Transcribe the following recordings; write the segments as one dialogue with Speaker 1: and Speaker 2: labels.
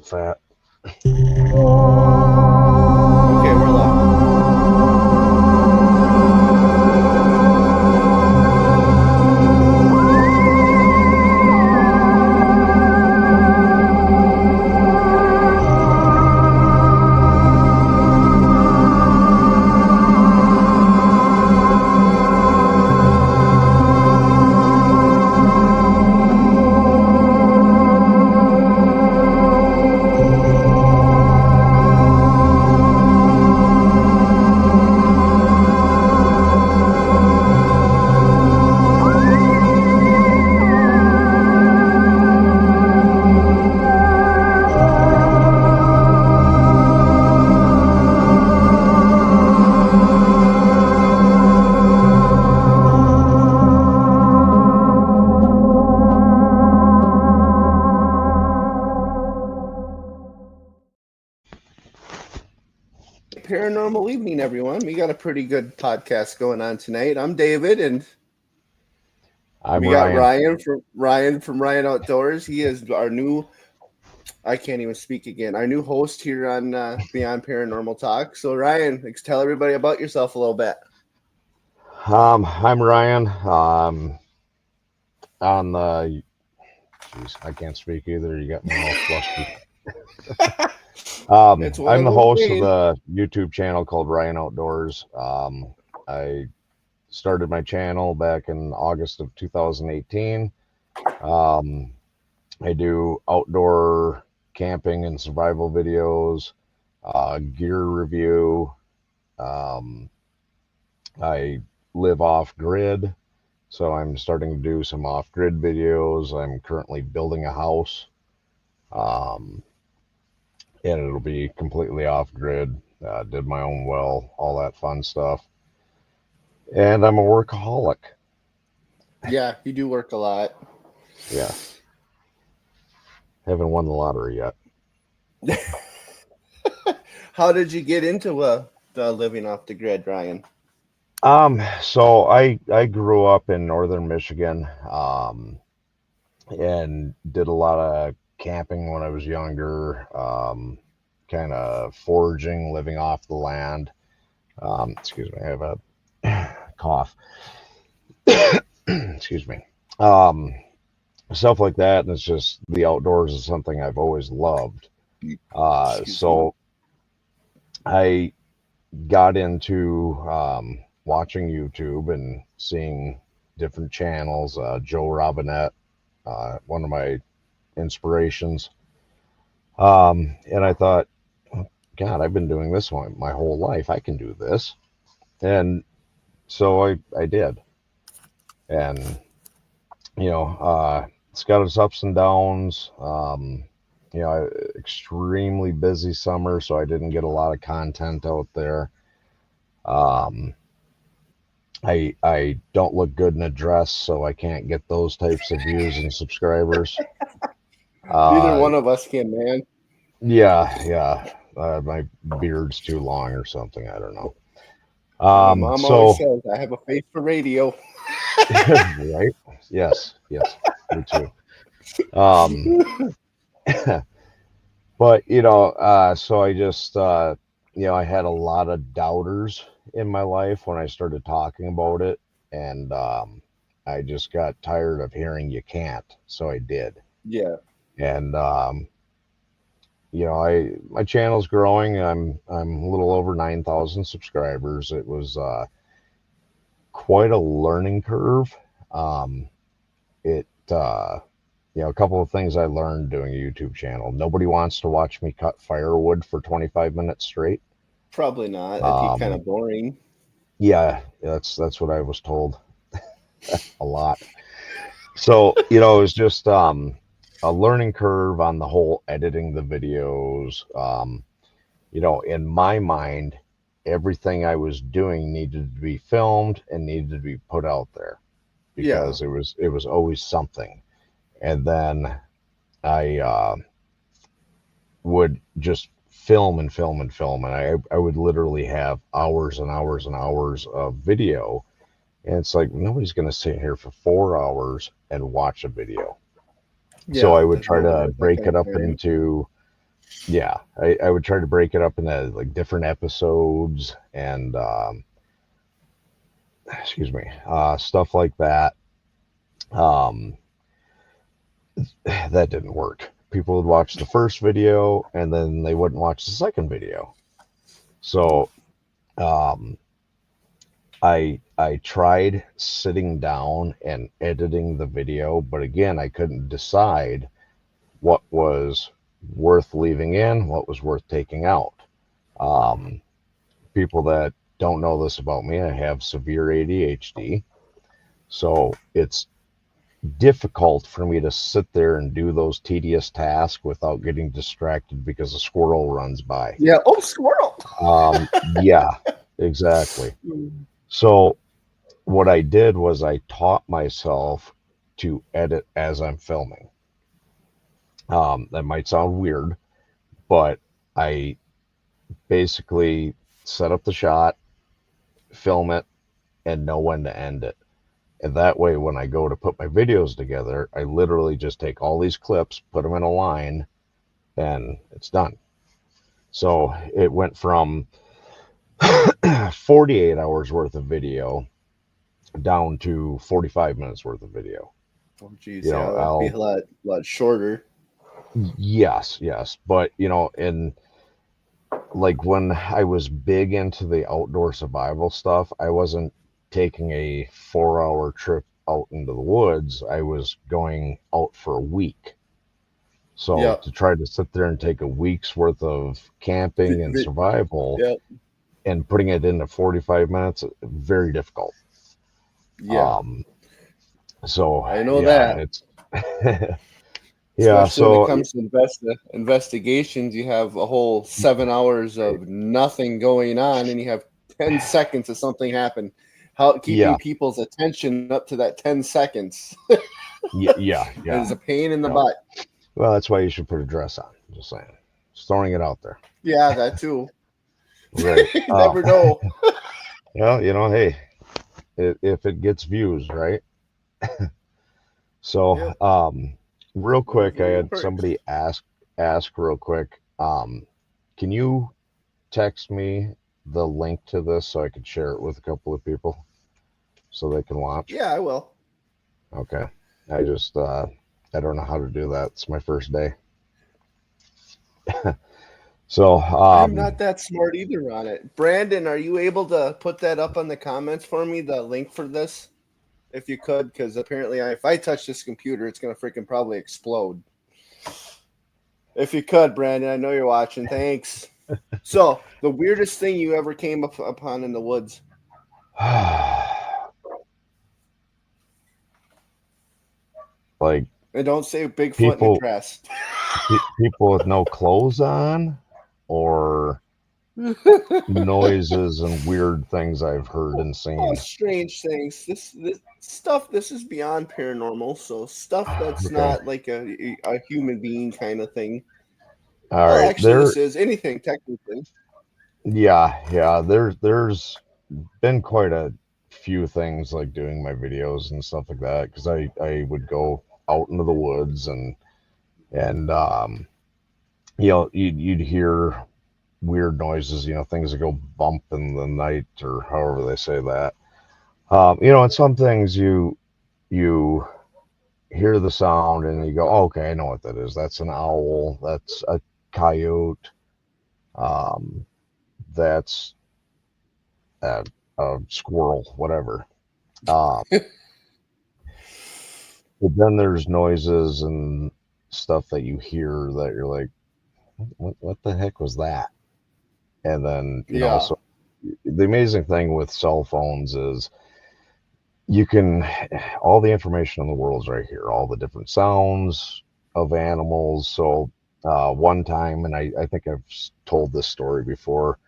Speaker 1: fat.
Speaker 2: Okay, we're live. Paranormal evening, everyone. We got a pretty good podcast going on tonight. I'm David, and we got Ryan from Ryan Outdoors. He is our new, I can't even speak again, our new host here on Beyond Paranormal Talk. So Ryan, tell everybody about yourself a little bit.
Speaker 1: I'm Ryan. On the, I can't speak either. You got me all flushed. I'm the host of the YouTube channel called Ryan Outdoors. I started my channel back in August of 2018. I do outdoor camping and survival videos, gear review. I live off grid, so I'm starting to do some off grid videos. I'm currently building a house. And it'll be completely off grid. Did my own well, all that fun stuff. And I'm a workaholic.
Speaker 2: Yeah, you do work a lot.
Speaker 1: Yeah. Haven't won the lottery yet.
Speaker 2: How did you get into the living off the grid, Ryan?
Speaker 1: So I grew up in northern Michigan, and did a lot of camping when I was younger, kind of foraging, living off the land. Excuse me, I have a cough. Excuse me. Stuff like that, and it's just the outdoors is something I've always loved. So I got into watching YouTube and seeing different channels. Joe Robinette, one of my inspirations. And I thought, God, I've been doing this my whole life. I can do this. And so I did. And, it's got its ups and downs. Extremely busy summer, so I didn't get a lot of content out there. I don't look good in a dress, so I can't get those types of views and subscribers.
Speaker 2: Neither one of us can, man.
Speaker 1: Yeah. My beard's too long or something. I don't know.
Speaker 2: Mom always says I have a face for radio.
Speaker 1: Right? Yes, me too. But so I just I had a lot of doubters in my life when I started talking about it, and I just got tired of hearing you can't, so I did.
Speaker 2: Yeah.
Speaker 1: And my channel's growing. I'm a little over 9,000 subscribers. It was quite a learning curve. A couple of things I learned doing a YouTube channel. Nobody wants to watch me cut firewood for 25 minutes straight.
Speaker 2: Probably not. That'd be kind of boring.
Speaker 1: Yeah, that's what I was told a lot. So, it was just a learning curve on the whole editing the videos. In my mind, everything I was doing needed to be filmed and needed to be put out there because it was always something. And then I would just film and film and film, and I would literally have hours and hours and hours of video, and it's like nobody's going to sit here for 4 hours and watch a video. So I would try to break it up into yeah, I would try to break it up into like different episodes and excuse me, stuff like that. Um, that didn't work. People would watch the first video and then they wouldn't watch the second video. So um, I tried sitting down and editing the video, but again, I couldn't decide what was worth leaving in, what was worth taking out. Um, People that don't know this about me, I have severe ADHD. So it's difficult for me to sit there and do those tedious tasks without getting distracted because a squirrel runs by.
Speaker 2: Yeah. Oh, squirrel.
Speaker 1: Yeah, exactly. So what I did was I taught myself to edit as I'm filming. That might sound weird, but I basically set up the shot, film it, and know when to end it. And that way, when I go to put my videos together, I literally just take all these clips, put them in a line, and it's done. So it went from 48 hours worth of video down to 45 minutes worth of video.
Speaker 2: Oh, geez,
Speaker 1: You
Speaker 2: yeah,
Speaker 1: know,
Speaker 2: that'd be a lot shorter.
Speaker 1: yes, but and like when I was big into the outdoor survival stuff, I wasn't taking a 4-hour trip out into the woods. I was going out for a week. So to try to sit there and take a week's worth of camping and survival and putting it into 45 minutes, very difficult.
Speaker 2: Yeah.
Speaker 1: So
Speaker 2: I know that.
Speaker 1: It's
Speaker 2: yeah. Especially when it comes to investigations, you have a whole 7 hours of nothing going on, and you have 10 seconds of something happen. Keeping people's attention up to that 10 seconds.
Speaker 1: yeah.
Speaker 2: It's a pain in the butt.
Speaker 1: Well, that's why you should put a dress on. Just saying. Just throwing it out there.
Speaker 2: Yeah, that too.
Speaker 1: Right.
Speaker 2: You never know.
Speaker 1: Well, hey, if it gets views, right? So, real quick, I had somebody ask real quick. Can you text me the link to this so I could share it with a couple of people so they can watch?
Speaker 2: Yeah, I will.
Speaker 1: Okay. I just I don't know how to do that. It's my first day. So
Speaker 2: I'm not that smart either on it. Brandon, are you able to put that up on the comments for me, the link for this? If you could, because apparently if I touch this computer, it's going to freaking probably explode. If you could, Brandon, I know you're watching. Thanks. So, the weirdest thing you ever came upon in the woods?
Speaker 1: Like,
Speaker 2: and don't say Bigfoot in a dress.
Speaker 1: People with no clothes on, or noises and weird things I've heard and seen.
Speaker 2: Oh, strange things. This stuff. This is beyond paranormal. So stuff that's not like a human being kind of thing.
Speaker 1: All right,
Speaker 2: actually, this is anything technically.
Speaker 1: Yeah. There's been quite a few things like doing my videos and stuff like that, because I would go out into the woods and you'd hear weird noises, things that go bump in the night, or however they say that. And some things you hear the sound and you go, oh, okay, I know what that is. That's an owl. That's a coyote. That's a squirrel, whatever. But then there's noises and stuff that you hear that you're like, what the heck was that? And then, so the amazing thing with cell phones is all the information in the world is right here, all the different sounds of animals. So one time, and I think I've told this story before,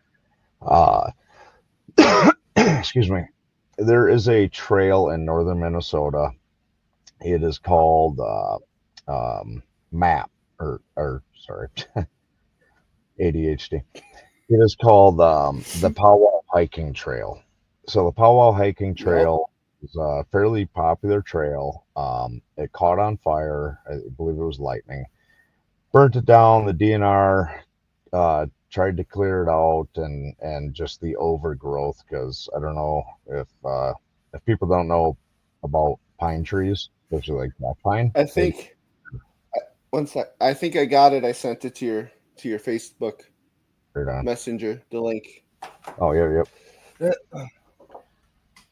Speaker 1: excuse me, there is a trail in northern Minnesota. It is called MAP, or sorry, ADHD. It is called the Powwow Hiking Trail. So the Powwow Hiking Trail is a fairly popular trail. It caught on fire. I believe it was lightning. burnt it down. The DNR tried to clear it out, and just the overgrowth, because I don't know if people don't know about pine trees, especially like black pine.
Speaker 2: I think one sec. I think I got it. I sent it to your Facebook Messenger, the link.
Speaker 1: Oh yeah,
Speaker 2: yep.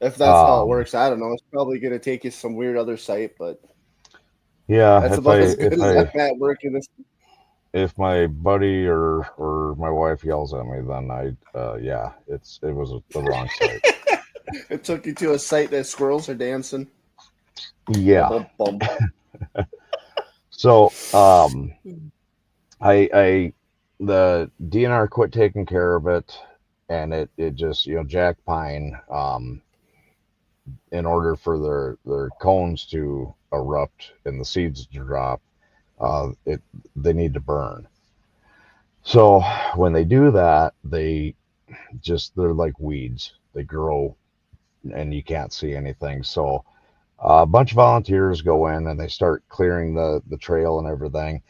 Speaker 2: If that's how it works, I don't know. It's probably gonna take you some weird other site, but
Speaker 1: yeah,
Speaker 2: that's about as good as I'm at working this.
Speaker 1: If my buddy or my wife yells at me, then yeah, it was the wrong site.
Speaker 2: It took you to a site that squirrels are dancing.
Speaker 1: Yeah.
Speaker 2: Bum, bum, bum.
Speaker 1: So I the DNR quit taking care of it, and it just, jack pine, in order for their cones to erupt and the seeds to drop, they need to burn. So when they do that, they're like weeds. They grow and you can't see anything. So a bunch of volunteers go in and they start clearing the trail and everything.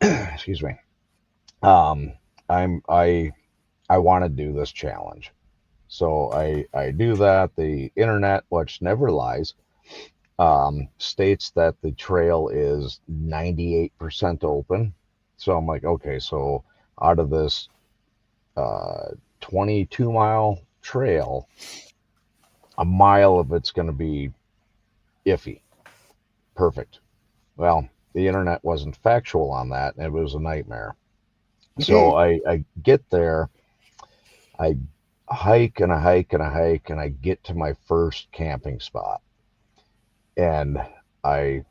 Speaker 1: Excuse me. I want to do this challenge. So I do that. The internet, which never lies, states that the trail is 98% open. So I'm like, okay, so out of this 22-mile trail, a mile of it's going to be iffy. Perfect. Well, the internet wasn't factual on that, and it was a nightmare. So I get there, I hike and I hike and I hike, and I get to my first camping spot. And I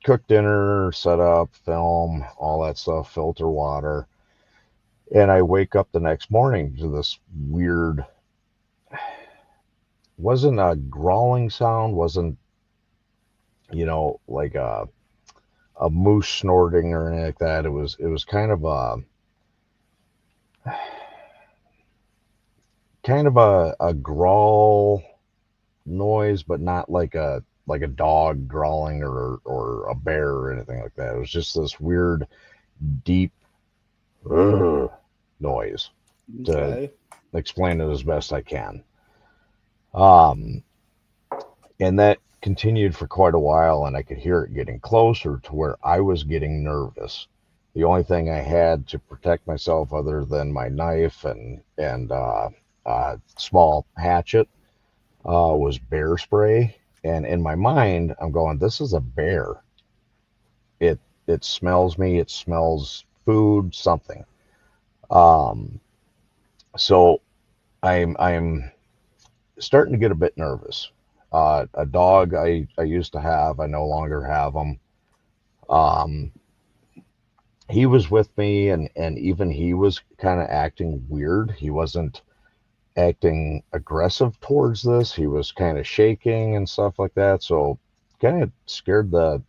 Speaker 1: cook dinner, set up, film, all that stuff, filter water. And I wake up the next morning to this weird, wasn't a growling sound, wasn't, like a moose snorting or anything like that. It was kind of a growl noise, but not like a dog growling or a bear or anything like that. It was just this weird, deep noise. To explain it as best I can. And that continued for quite a while, and I could hear it getting closer to where I was getting nervous. The only thing I had to protect myself, other than my knife and small hatchet, was bear spray. And in my mind, I'm going, this is a bear. It smells me. It smells food, something. So I'm starting to get a bit nervous. A dog I used to have, I no longer have him. He was with me, and even he was kind of acting weird. He wasn't acting aggressive towards this. He was kind of shaking and stuff like that. So kind of scared the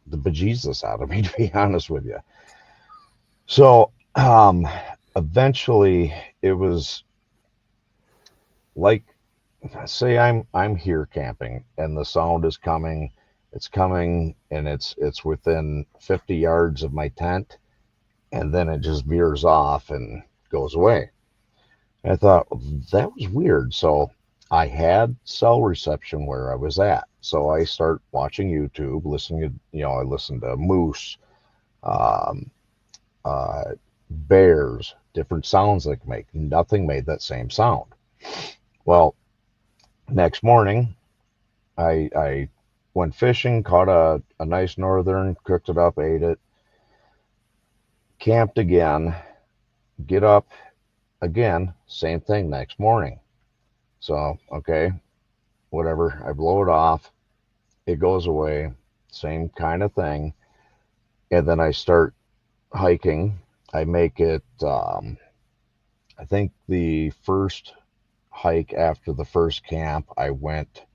Speaker 1: bejesus out of me, to be honest with you. So eventually it was like, say I'm here camping and the sound is coming. It's coming, and it's within 50 yards of my tent, and then it just veers off and goes away. And I thought, well, that was weird. So I had cell reception where I was at. So I start watching YouTube, listening to, I listened to moose, um, bears, different sounds they can make. Nothing made that same sound. Well, next morning, I went fishing, caught a nice northern, cooked it up, ate it, camped again, get up again, same thing next morning. So, okay, whatever, I blow it off, it goes away, same kind of thing. And then I start hiking. I make it, I think the first hike after the first camp, I went, I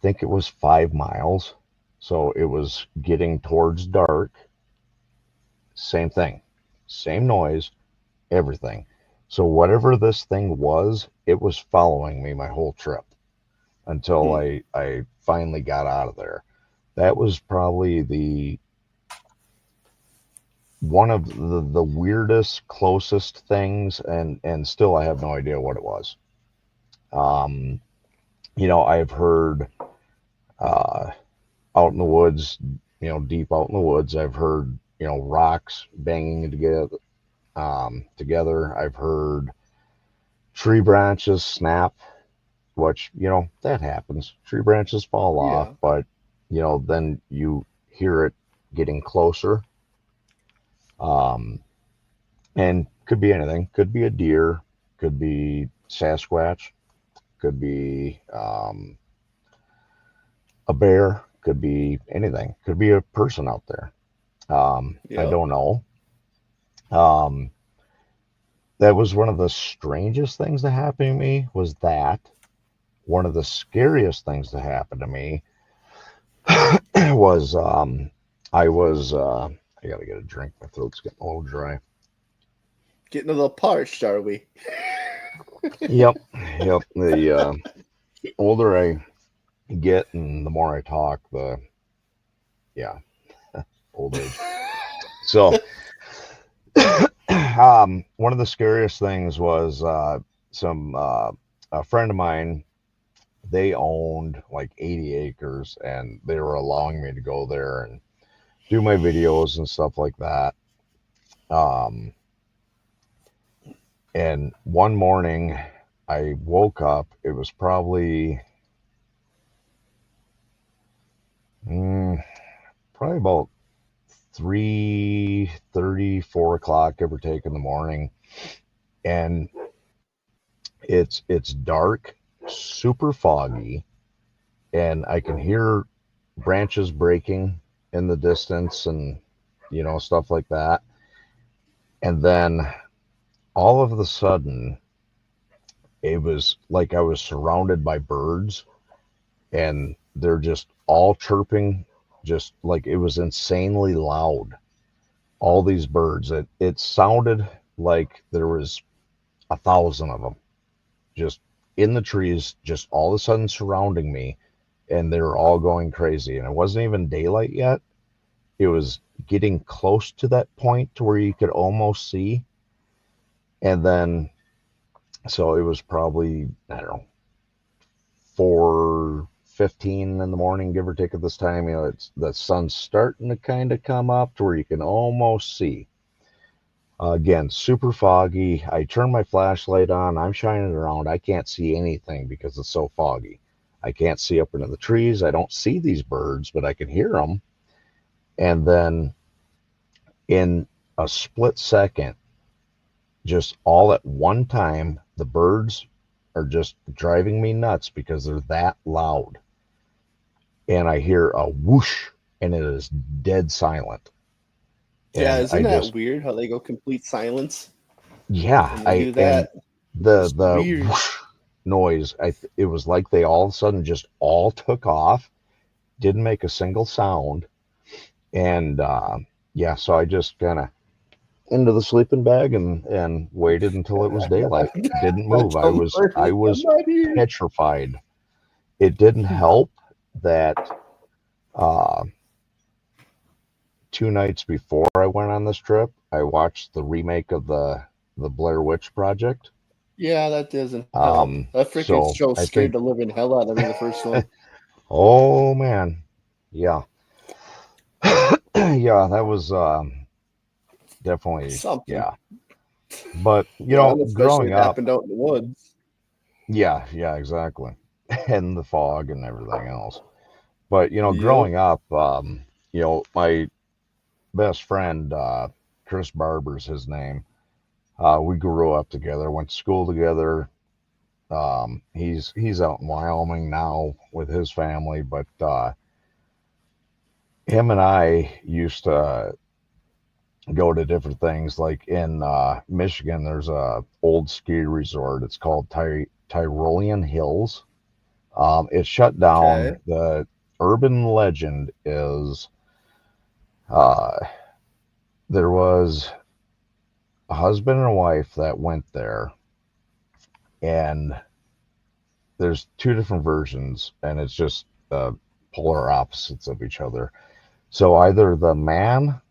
Speaker 1: think it was 5 miles. So it was getting towards dark. Same thing, same noise, everything. So whatever this thing was, it was following me my whole trip until I finally got out of there. that was probably one of the weirdest, closest things, and still I have no idea what it was. Um, I've heard uh, out in the woods, deep out in the woods, I've heard rocks banging together. I've heard tree branches snap, which that happens. Tree branches fall off,
Speaker 2: Yeah.
Speaker 1: but then you hear it getting closer. And could be anything. Could be a deer. Could be Sasquatch. Could be a bear. Could be anything. Could be a person out there. I
Speaker 2: Yep.
Speaker 1: don't know. Um, that was one of the strangest things that happened to me. Was that one of the scariest things that happened to me? Was I was I gotta get a drink. My throat's getting a little dry.
Speaker 2: Getting a little parched, are we?
Speaker 1: Yep, yep. The older I get and the more I talk, the yeah, old age. So, one of the scariest things was a friend of mine. They owned like 80 acres, and they were allowing me to go there and do my videos and stuff like that. Um, and one morning, I woke up. It was mm, probably about 3:30, 4 o'clock, give or take, in the morning, and it's dark, super foggy, and I can hear branches breaking in the distance, and stuff like that. And then all of a sudden, it was like I was surrounded by birds, and they're just all chirping, just like it was insanely loud. All these birds, it sounded like there was 1,000 of them just in the trees, just all of a sudden surrounding me, and they were all going crazy. And it wasn't even daylight yet. It was getting close to that point to where you could almost see. And then, so it was probably, I don't know, 4:15 in the morning, give or take at this time. It's the sun's starting to kind of come up to where you can almost see. Again, super foggy. I turn my flashlight on. I'm shining it around. I can't see anything because it's so foggy. I can't see up into the trees. I don't see these birds, but I can hear them. And then in a split second, just all at one time, the birds are just driving me nuts because they're that loud. And I hear a whoosh, and it is dead silent.
Speaker 2: Yeah,
Speaker 1: And
Speaker 2: isn't
Speaker 1: I
Speaker 2: that
Speaker 1: just,
Speaker 2: weird how they go complete silence
Speaker 1: yeah,
Speaker 2: when they do
Speaker 1: and
Speaker 2: that? It's
Speaker 1: the
Speaker 2: weird.
Speaker 1: whoosh noise, it was like they all of a sudden just all took off, didn't make a single sound. And yeah, so I just kind of into the sleeping bag and waited until it was daylight. Didn't move. I
Speaker 2: Don't
Speaker 1: was I
Speaker 2: worry, I'm
Speaker 1: was
Speaker 2: not here.
Speaker 1: petrified. It didn't help that uh, 2 nights before I went on this trip, I watched the remake of the Blair Witch Project.
Speaker 2: Yeah, that doesn't help. That freaking
Speaker 1: So
Speaker 2: show
Speaker 1: I
Speaker 2: scared
Speaker 1: think,
Speaker 2: the living hell out of me, the first one.
Speaker 1: oh man, yeah, yeah, that was definitely,
Speaker 2: Something.
Speaker 1: yeah. But
Speaker 2: Yeah, and especially
Speaker 1: growing
Speaker 2: it
Speaker 1: up,
Speaker 2: happened out in the woods.
Speaker 1: yeah, yeah, exactly, and the fog and everything else. But
Speaker 2: Yep.
Speaker 1: growing up, my best friend, Chris Barber's his name. We grew up together, went to school together. He's out in Wyoming now with his family, but him and I used to go to different things. Like in Michigan, there's a old ski resort. It's called Tyrolean Hills. It's shut
Speaker 2: Okay.
Speaker 1: down. The urban legend is uh, there was a husband and a wife that went there, and there's two different versions, and it's just polar opposites of each other. So either the man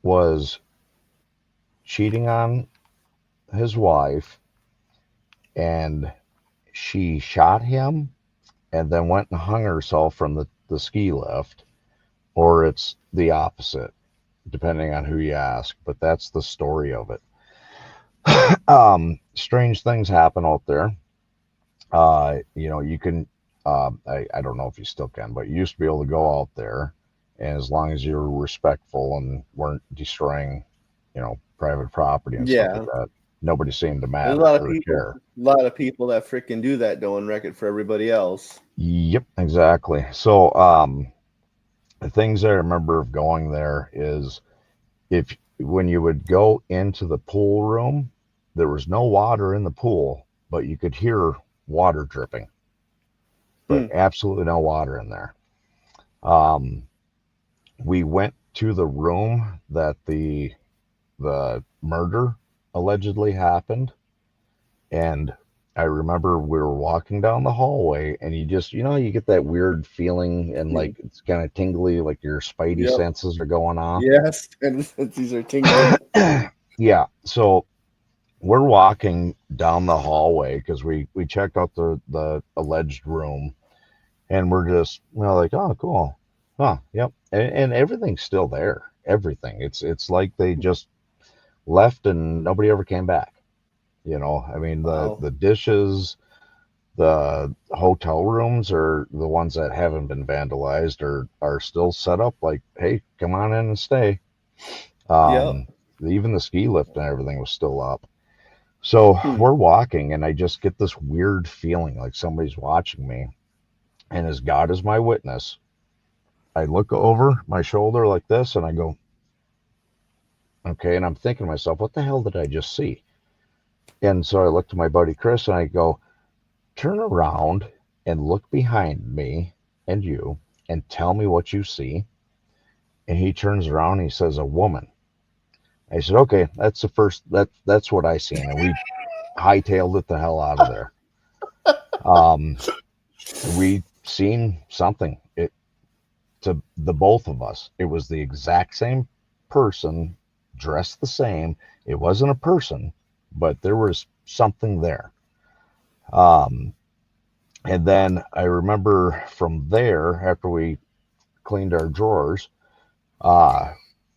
Speaker 1: was cheating on his wife and she shot him and then went and hung herself from the ski lift, or it's the opposite, depending on who you ask. But that's the story of it. Strange things happen out there. You can, I don't know if you still can, but you used to be able to go out there, and as long as you were respectful and weren't destroying, private property and stuff like that, nobody seemed to matter.
Speaker 2: There's a lot of people that freaking do that, though, and wreck it for everybody else.
Speaker 1: Yep, exactly. So, the things I remember of going there is when you would go into the pool room, there was no water in the pool, but you could hear water dripping, but absolutely no water in there. We went to the room that the murder allegedly happened, and I remember we were walking down the hallway, and you just, you get that weird feeling, and like it's kind of tingly, like your spidey senses are going off.
Speaker 2: Yes, and these are tingling.
Speaker 1: Yeah, so we're walking down the hallway because we checked out the alleged room, and we're just like, oh, cool, yep, and everything's still there. Everything. It's like they just left and nobody ever came back. I mean, the dishes, the hotel rooms are the ones that haven't been vandalized or are still set up like, hey, come on in and stay. Even the ski lift and everything was still up. So we're walking, and I just get this weird feeling like somebody's watching me. And as God is my witness, I look over my shoulder like this, and I go, okay. And I'm thinking to myself, what the hell did I just see? And so I look to my buddy Chris, and I go, turn around and look behind me and you and tell me what you see. And he turns around and he says, a woman. I said, okay, that's the first, that's what I seen. And we hightailed it the hell out of there. We seen something. To the both of us, it was the exact same person, dressed the same. It wasn't a person, but there was something there. And then I remember from there, after we cleaned our drawers,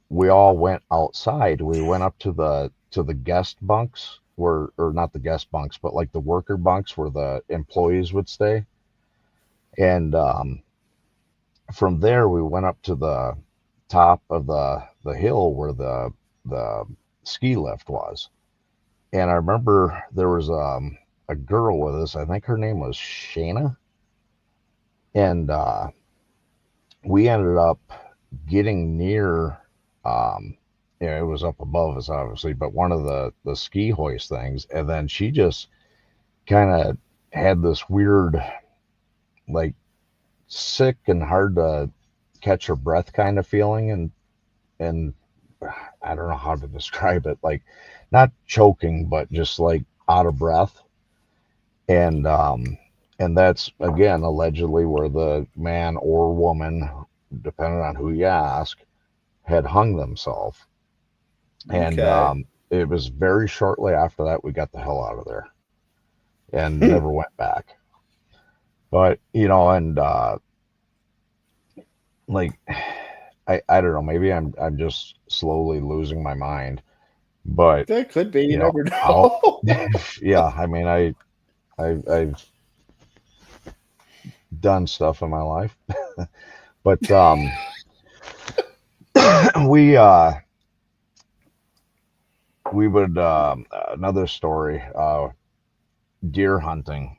Speaker 1: we all went outside. We went up to the guest bunks, or not the guest bunks, but like the worker bunks where the employees would stay. And from there, we went up to the top of the hill where the ski lift was. And I remember there was a girl with us. I think her name was Shayna. And we ended up getting near, it was up above us, obviously, but one of the ski hoist things. And then she just kind of had this weird, like, sick and hard to catch her breath kind of feeling. And I don't know how to describe it, like not choking, but just like out of breath. And that's, again, allegedly where the man or woman, depending on who you ask, had hung themselves. And it was very shortly after that we got the hell out of there and never went back. But, and like, I don't know, maybe I'm just slowly losing my mind. But
Speaker 2: that could be, you never know.
Speaker 1: Yeah, I mean, I've done stuff in my life. But we would another story, deer hunting.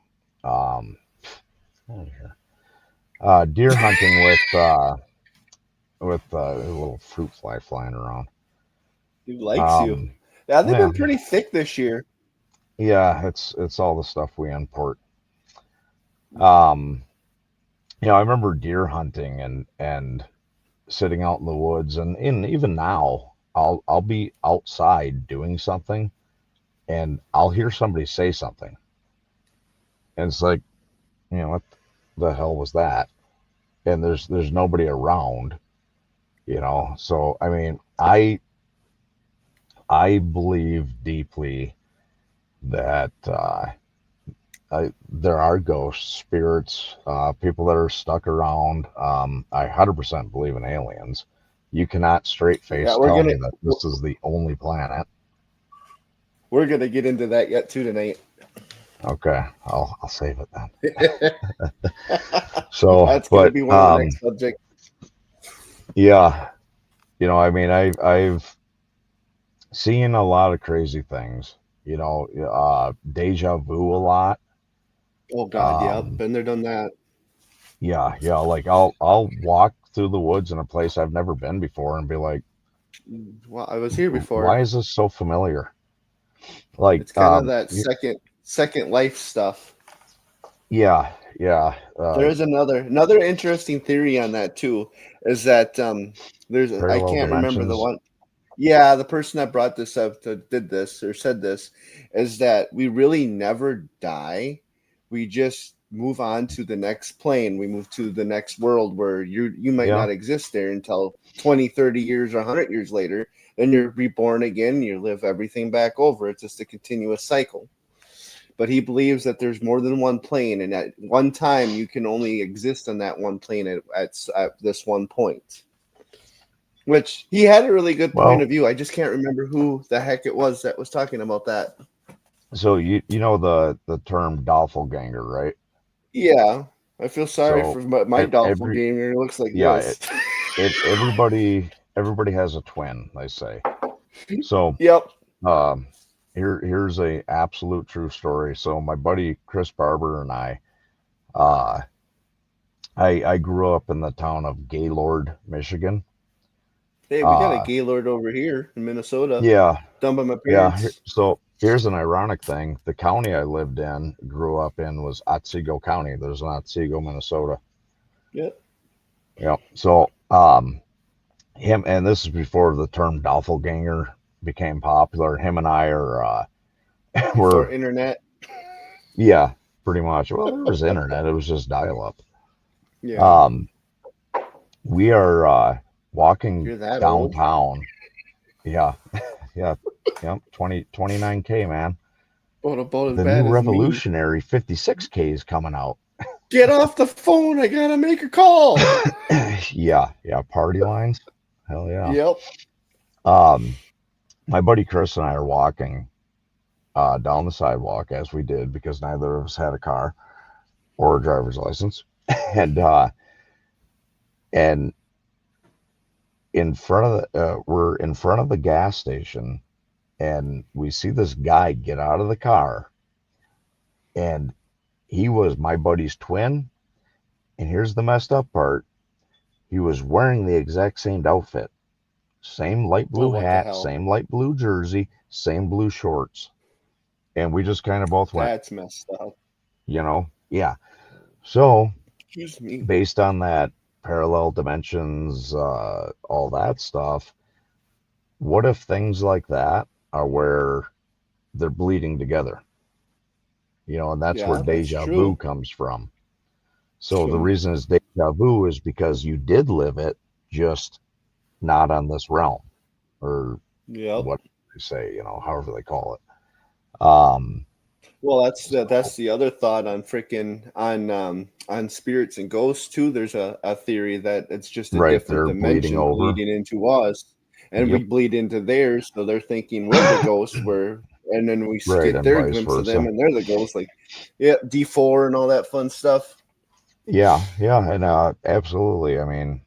Speaker 1: Deer hunting with a little fruit fly flying around.
Speaker 2: He likes you. Yeah, they've been pretty thick this year.
Speaker 1: Yeah, it's all the stuff we import. I remember deer hunting and sitting out in the woods, and even now I'll be outside doing something, and I'll hear somebody say something, and it's like, what the hell was that? and there's nobody around, you know. So I mean, I believe deeply that there are ghosts, spirits, people that are stuck around. I 100% believe in aliens. You cannot straight face tell me that this is the only planet.
Speaker 2: We're gonna get into that yet too tonight.
Speaker 1: Okay, I'll save it then. So
Speaker 2: that's gonna be one of the next subjects.
Speaker 1: Yeah, you know, I mean, I've seen a lot of crazy things. You know, deja vu a lot.
Speaker 2: Oh God, yeah, been there, done that.
Speaker 1: Yeah, like I'll walk through the woods in a place I've never been before and be like,
Speaker 2: well, I was here before.
Speaker 1: Why is this so familiar? Like
Speaker 2: it's kind of that second life stuff.
Speaker 1: Yeah.
Speaker 2: There is another interesting theory on that too, is that I can't remember the one. Yeah, the person that brought this up did this or said this is that we really never die. We just move on to the next plane. We move to the next world where you might not exist there until 20, 30 years or 100 years later. Then you're reborn again. You live everything back over. It's just a continuous cycle. But he believes that there's more than one plane, and at one time you can only exist on that one plane at this one point. Which he had a really good point of view. I just can't remember who the heck it was that was talking about that.
Speaker 1: So you know the term doppelganger, right?
Speaker 2: Yeah, I feel sorry for my doppelganger. It looks like this.
Speaker 1: Everybody has a twin, they say. So
Speaker 2: yep.
Speaker 1: Here's a absolute true story. So my buddy Chris Barber and I grew up in the town of Gaylord, Michigan.
Speaker 2: Hey, we got a Gaylord over here in Minnesota.
Speaker 1: Yeah.
Speaker 2: Done by my parents.
Speaker 1: Yeah. So here's an ironic thing. The county I lived in, grew up in, was Otsego County. There's an Otsego, Minnesota.
Speaker 2: Yep.
Speaker 1: Yeah. So him, and this is before the term doppelganger became popular. Him and I were
Speaker 2: before internet.
Speaker 1: Yeah, pretty much. Well, there was internet. It was just dial-up.
Speaker 2: Yeah.
Speaker 1: We are walking downtown.
Speaker 2: Old.
Speaker 1: Yeah. 29K, man.
Speaker 2: What about
Speaker 1: the new revolutionary 56K is coming out.
Speaker 2: Get off the phone. I gotta make a call.
Speaker 1: Yeah. Party lines. Hell yeah.
Speaker 2: Yep.
Speaker 1: My buddy Chris and I are walking down the sidewalk, as we did, because neither of us had a car or a driver's license. And in front of we're in front of the gas station, and we see this guy get out of the car, and he was my buddy's twin. And here's the messed up part: he was wearing the exact same outfit, same light blue hat, same light blue jersey, same blue shorts. And we just kind of both went,
Speaker 2: that's messed up.
Speaker 1: You know? Yeah. So based on that, parallel dimensions, all that stuff, what if things like that are where they're bleeding together? You know, and that's where deja vu comes from. So the reason it's deja vu is because you did live it, just not on this realm, or what they say, you know, however they call it.
Speaker 2: Well, that's the other thought on on spirits and ghosts too. There's a theory that it's just a different dimension bleeding into us, and we bleed into theirs. So they're thinking we're the ghosts, and then we get their glimpse of them, and they're the ghosts. Like, D4 and all that fun stuff.
Speaker 1: Yeah, and absolutely. I mean,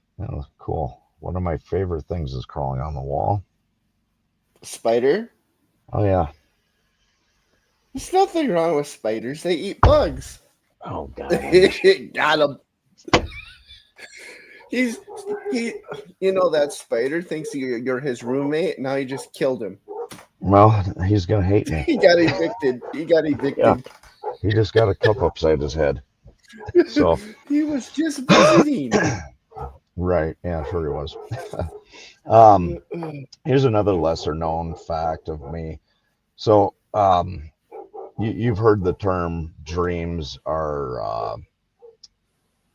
Speaker 1: cool. One of my favorite things is crawling on the wall.
Speaker 2: Spider?
Speaker 1: Oh yeah.
Speaker 2: There's nothing wrong with spiders. They eat bugs.
Speaker 1: Oh God.
Speaker 2: Got him. He that spider thinks you're his roommate. Now he just killed him.
Speaker 1: Well, he's gonna hate me.
Speaker 2: He got evicted.
Speaker 1: Yeah. He just got a cup upside his head. So
Speaker 2: he was just visiting.
Speaker 1: Right. Yeah, sure he was. Here's another lesser known fact of me. So you've heard the term dreams are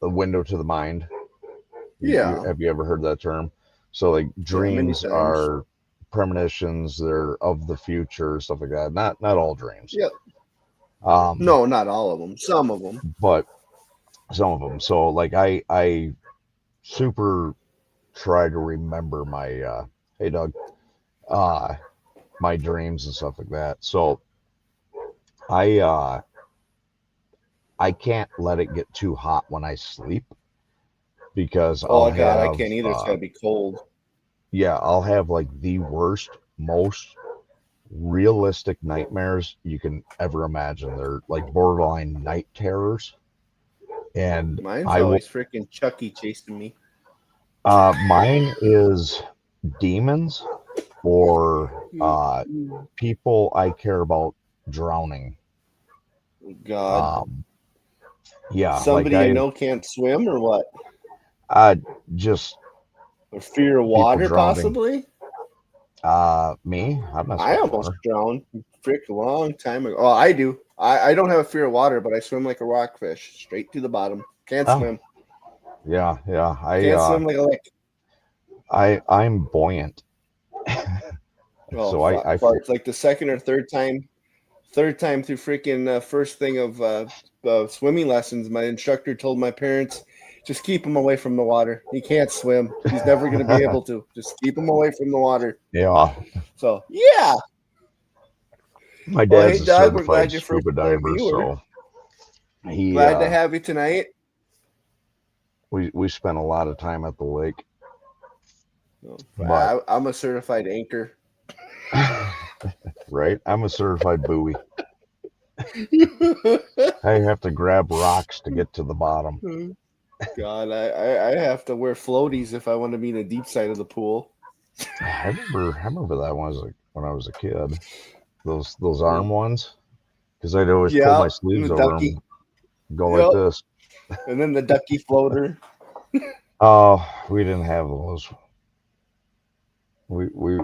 Speaker 1: a window to the mind. Have you ever heard that term? So like dreams are premonitions, they're of the future, stuff like that. Not all dreams.
Speaker 2: Yep. No, not all of them. Some of them.
Speaker 1: But some of them. So like I super try to remember my hey Doug, my dreams and stuff like that. So I can't let it get too hot when I sleep because
Speaker 2: I can't either. It's gotta be cold.
Speaker 1: Yeah, I'll have like the worst, most realistic nightmares you can ever imagine. They're like borderline night terrors. And
Speaker 2: mine's always freaking Chucky chasing me.
Speaker 1: Mine is demons or people I care about drowning.
Speaker 2: God.
Speaker 1: Yeah.
Speaker 2: Somebody like I know can't swim or what?
Speaker 1: Just
Speaker 2: a fear of water, possibly.
Speaker 1: Me?
Speaker 2: I almost drowned a long time ago. Oh, I do. I don't have a fear of water, but I swim like a rockfish, straight to the bottom. Can't swim.
Speaker 1: Yeah.
Speaker 2: I can't swim like a lick.
Speaker 1: I'm buoyant.
Speaker 2: So I it's like the second or third time through freaking first thing of swimming lessons. My instructor told my parents, just keep him away from the water. He can't swim. He's never going to be able to. Just keep him away from the water.
Speaker 1: Yeah.
Speaker 2: So yeah.
Speaker 1: My dad's a certified scuba diver, so
Speaker 2: glad to have you tonight.
Speaker 1: We spent a lot of time at the lake.
Speaker 2: I'm a certified anchor.
Speaker 1: Right? I'm a certified buoy. I have to grab rocks to get to the bottom.
Speaker 2: God, I have to wear floaties if I want to be in the deep side of the pool.
Speaker 1: I remember that when I was a kid. Those arm ones, because I'd always pull my sleeves over them, go like this.
Speaker 2: And then the ducky floater.
Speaker 1: Oh, we didn't have those. We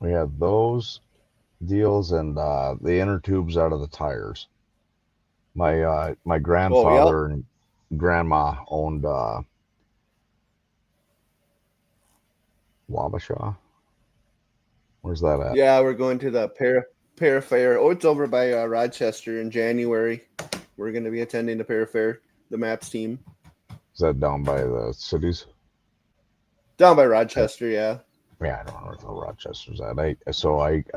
Speaker 1: had those deals and the inner tubes out of the tires. My grandfather and grandma owned Wabasha. Where's that at?
Speaker 2: Yeah, we're going to the Para Fair. Oh, it's over by Rochester in January. We're going to be attending the Para Fair, the MAPS team.
Speaker 1: Is that down by the cities?
Speaker 2: Down by Rochester, yeah.
Speaker 1: Yeah, I don't know where Rochester's at. I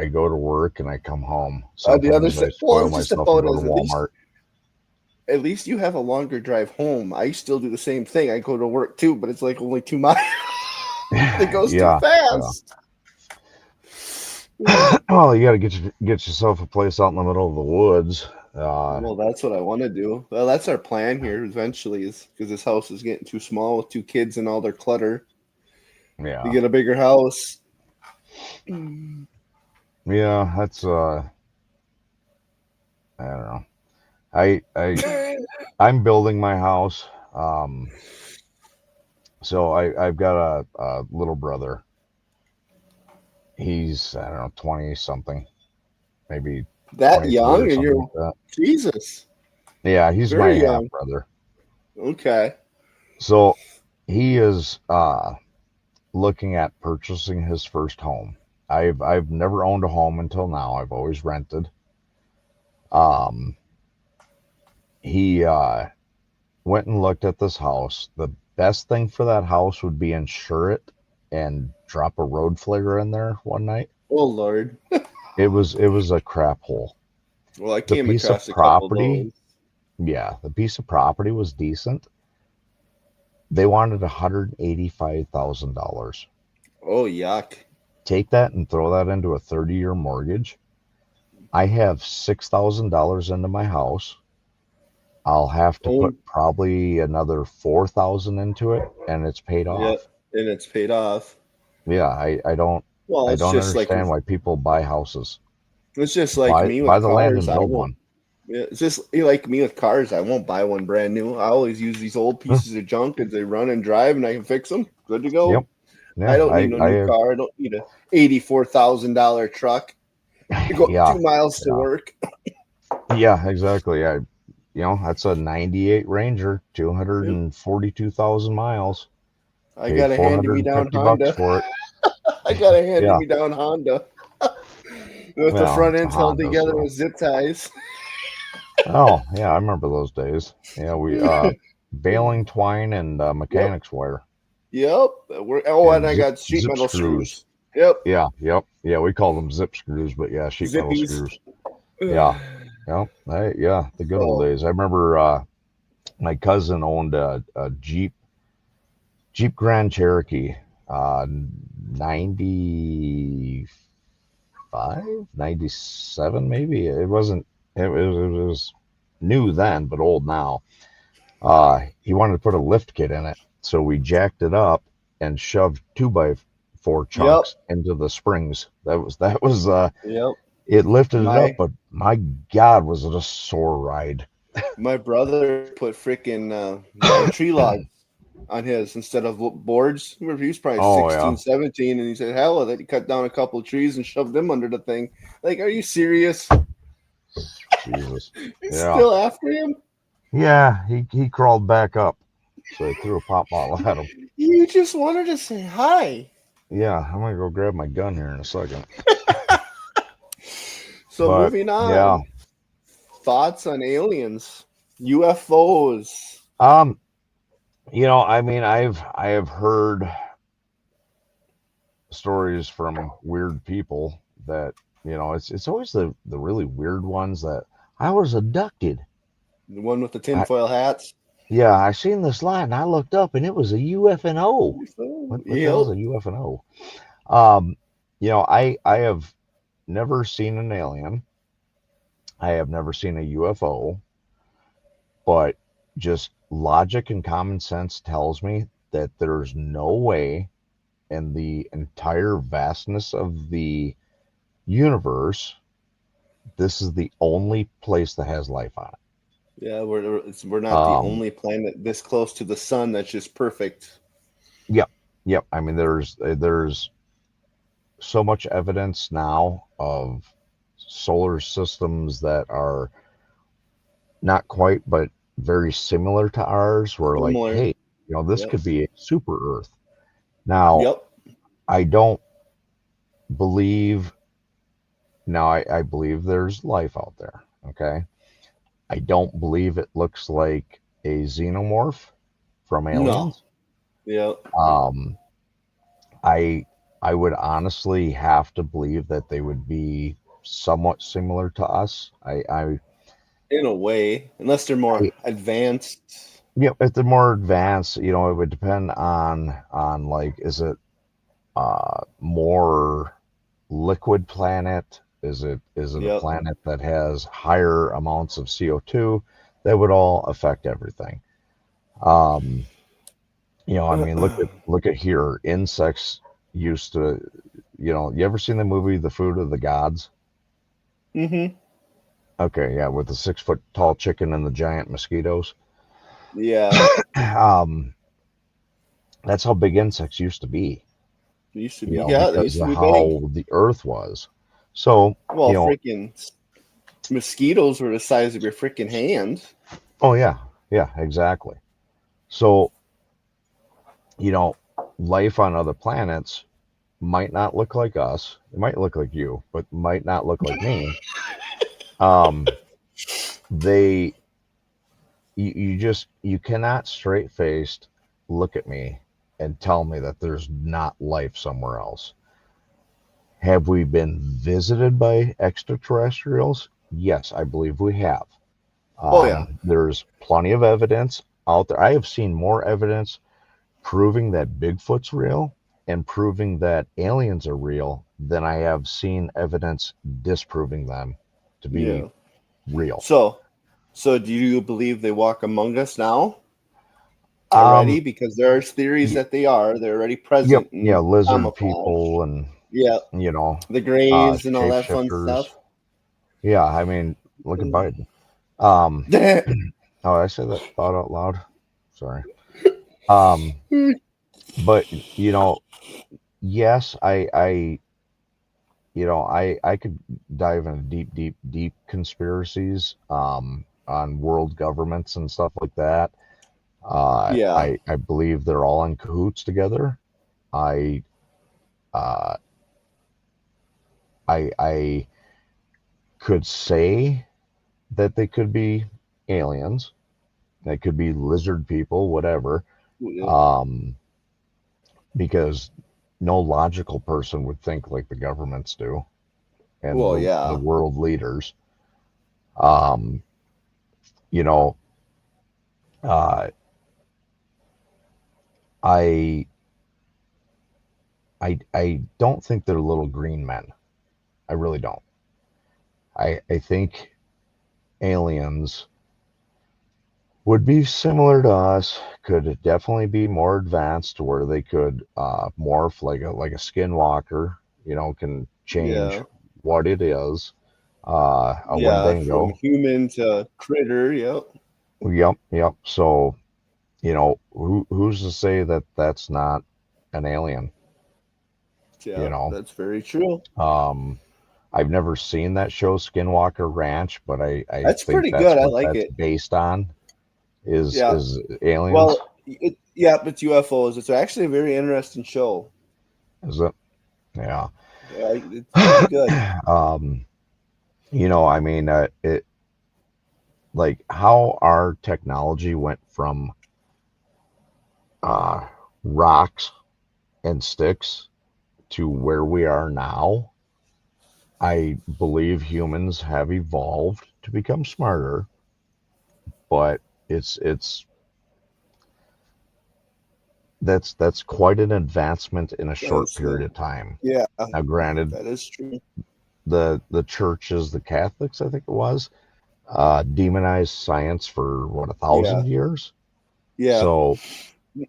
Speaker 1: go to work and I come home.
Speaker 2: The other side. Well, it's just about
Speaker 1: as Walmart.
Speaker 2: At least you have a longer drive home. I still do the same thing. I go to work too, but it's like only 2 miles. It goes too fast.
Speaker 1: Well, you got to get yourself a place out in the middle of the woods.
Speaker 2: Well, that's what I want to do. Well, that's our plan here eventually, is because this house is getting too small with 2 kids and all their clutter.
Speaker 1: Yeah,
Speaker 2: to get a bigger house.
Speaker 1: Yeah, that's I don't know. I'm building my house. So I've got a little brother. He's 20 something, maybe
Speaker 2: that young, and you're like Jesus.
Speaker 1: Yeah, he's very my half brother.
Speaker 2: Okay.
Speaker 1: So he is looking at purchasing his first home. I've never owned a home until now. I've always rented. He went and looked at this house. The best thing for that house would be insure it and drop a road flare in there one night.
Speaker 2: Oh Lord.
Speaker 1: It was a crap hole.
Speaker 2: Well, I came across a couple of those.
Speaker 1: Yeah, the piece of property was decent. They wanted $185,000.
Speaker 2: Oh, yuck.
Speaker 1: Take that and throw that into a 30-year mortgage. I have $6,000 into my house. I'll have to put probably another $4,000 into it, and it's paid off.
Speaker 2: Yeah, and it's paid off.
Speaker 1: Yeah, I don't understand why people buy houses.
Speaker 2: It's just like me with cars. Buy the land and build one. Yeah, it's just like me with cars. I won't buy one brand new. I always use these old pieces of junk as they run and drive, and I can fix them. Good to go.
Speaker 1: Yep. Yeah,
Speaker 2: I don't need a new car. I don't need a $84,000 truck to go 2 miles to work.
Speaker 1: Yeah, exactly. that's a 98 Ranger, 242,000 miles.
Speaker 2: I
Speaker 1: Paid
Speaker 2: got a
Speaker 1: $450 for it.
Speaker 2: I got a hand-me-down Honda with the front
Speaker 1: It's a
Speaker 2: end held
Speaker 1: Honda,
Speaker 2: together
Speaker 1: so.
Speaker 2: with zip ties.
Speaker 1: Oh, yeah, I remember those days. Yeah, we baling twine and
Speaker 2: Yep.
Speaker 1: mechanics wire.
Speaker 2: Yep. And I got sheet
Speaker 1: zip
Speaker 2: metal
Speaker 1: screws.
Speaker 2: screws. Yep.
Speaker 1: Yeah, we call them zip screws, but yeah, sheet metal
Speaker 2: Zippies.
Speaker 1: screws. Yeah. The good old days. I remember my cousin owned a Jeep Grand Cherokee, 95, 97 maybe. It wasn't. It was new then, but old now. He wanted to put a lift kit in it, so we jacked it up and shoved 2x4 chunks into the springs. That was
Speaker 2: Yep.
Speaker 1: it lifted it up, but my God, was it a sore ride.
Speaker 2: My brother put freaking tree logs on his instead of boards. He was probably 16, 17, and he said, hell with it. He cut down a couple of trees and shoved them under the thing. Like, are you serious?
Speaker 1: Jesus.
Speaker 2: He's still after him?
Speaker 1: Yeah, he crawled back up. So I threw a pop bottle at him.
Speaker 2: You just wanted to say hi.
Speaker 1: Yeah, I'm going to go grab my gun here in a second.
Speaker 2: So moving on.
Speaker 1: Yeah.
Speaker 2: Thoughts on aliens, UFOs?
Speaker 1: I have heard stories from weird people that, it's always the really weird ones that I was abducted.
Speaker 2: The one with the tinfoil hats?
Speaker 1: Yeah, I seen this light and I looked up and it was a UFO. What the hell is a UFO? I have never seen an alien. I have never seen a UFO, but just logic and common sense tells me that there's no way in the entire vastness of the universe, this is the only place that has life on it.
Speaker 2: Yeah, we're not the only planet this close to the sun that's just perfect.
Speaker 1: Yep. I mean, there's so much evidence now of solar systems that are not quite, but very similar to ours. Where like, hey, this could be a super Earth. Now, I don't believe. Now, I believe there's life out there. Okay. I don't believe it looks like a xenomorph from Aliens.
Speaker 2: No.
Speaker 1: I would honestly have to believe that they would be somewhat similar to us.
Speaker 2: In a way, unless they're more advanced.
Speaker 1: Yeah, if they're more advanced, it would depend on like, is it more liquid planet? Is it a planet that has higher amounts of CO2? That would all affect everything. Look at here. Insects used to, you ever seen the movie The Food of the Gods?
Speaker 2: Mm-hmm.
Speaker 1: Okay, yeah, with the 6-foot tall chicken and the giant mosquitoes.
Speaker 2: Yeah.
Speaker 1: That's how big insects used to be.
Speaker 2: They used to be, because
Speaker 1: of how the Earth was. So,
Speaker 2: freaking mosquitoes were the size of your freaking hand.
Speaker 1: Oh yeah, exactly. So, life on other planets might not look like us. It might look like you, but might not look like me. You cannot straight-faced look at me and tell me that there's not life somewhere else. Have we been visited by extraterrestrials? Yes, I believe we have. There's plenty of evidence out there. I have seen more evidence proving that Bigfoot's real and proving that aliens are real than I have seen evidence disproving them to be real.
Speaker 2: So do you believe they walk among us now? Already? Because there are theories that they're already present.
Speaker 1: Lizard people and
Speaker 2: the Greys and all that fun stuff.
Speaker 1: Yeah, I mean, look at Biden. I said that thought out loud. Sorry. But yes, I could dive into deep conspiracies. world governments and stuff like that.
Speaker 2: Yeah.
Speaker 1: I believe they're all in cahoots together. I uh, I could say that they could be aliens. They could be lizard people, whatever. Um, because no logical person would think like the governments do and
Speaker 2: Well,
Speaker 1: the
Speaker 2: yeah.
Speaker 1: world leaders. Um, you know, uh, I I don't think they're little green men. I really don't. I think aliens would be similar to us, could definitely be more advanced to where they could morph like a skinwalker, can change
Speaker 2: Yeah.
Speaker 1: what it is. A
Speaker 2: Yeah. From
Speaker 1: Wendigo.
Speaker 2: human to critter. Yep.
Speaker 1: Yep. So, who's to say that that's not an alien? You
Speaker 2: Yeah.
Speaker 1: know,
Speaker 2: That's very true.
Speaker 1: um, I've never seen that show, Skinwalker Ranch, but I
Speaker 2: That's
Speaker 1: think
Speaker 2: pretty
Speaker 1: that's
Speaker 2: good. I
Speaker 1: what
Speaker 2: like
Speaker 1: that's
Speaker 2: it.
Speaker 1: based on
Speaker 2: Yeah.
Speaker 1: is aliens.
Speaker 2: Well, yeah, it's UFOs. It's actually a very interesting show.
Speaker 1: Is it? Yeah.
Speaker 2: Yeah, it's pretty good.
Speaker 1: um, I mean, it like how our technology went from uh, rocks and sticks to where we are now. I believe humans have evolved to become smarter, but it's that's quite an advancement in a short
Speaker 2: That's
Speaker 1: period of time.
Speaker 2: yeah,
Speaker 1: Now, granted,
Speaker 2: that is true.
Speaker 1: the churches, the Catholics, I think it was, demonized science for what, a
Speaker 2: Yeah,
Speaker 1: thousand years.
Speaker 2: yeah.
Speaker 1: So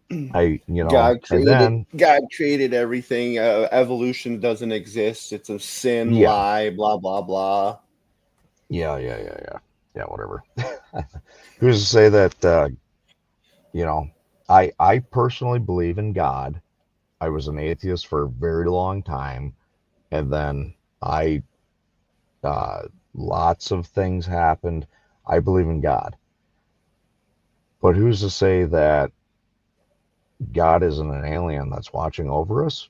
Speaker 1: and then
Speaker 2: God created everything. Evolution doesn't exist. It's a sin,
Speaker 1: yeah,
Speaker 2: lie, blah blah blah.
Speaker 1: yeah, whatever. Who's to say that you know, I personally believe in God. I was an atheist for a very long time, and then I uh, lots of things happened. I believe in God, but who's to say that God isn't an alien that's watching over us?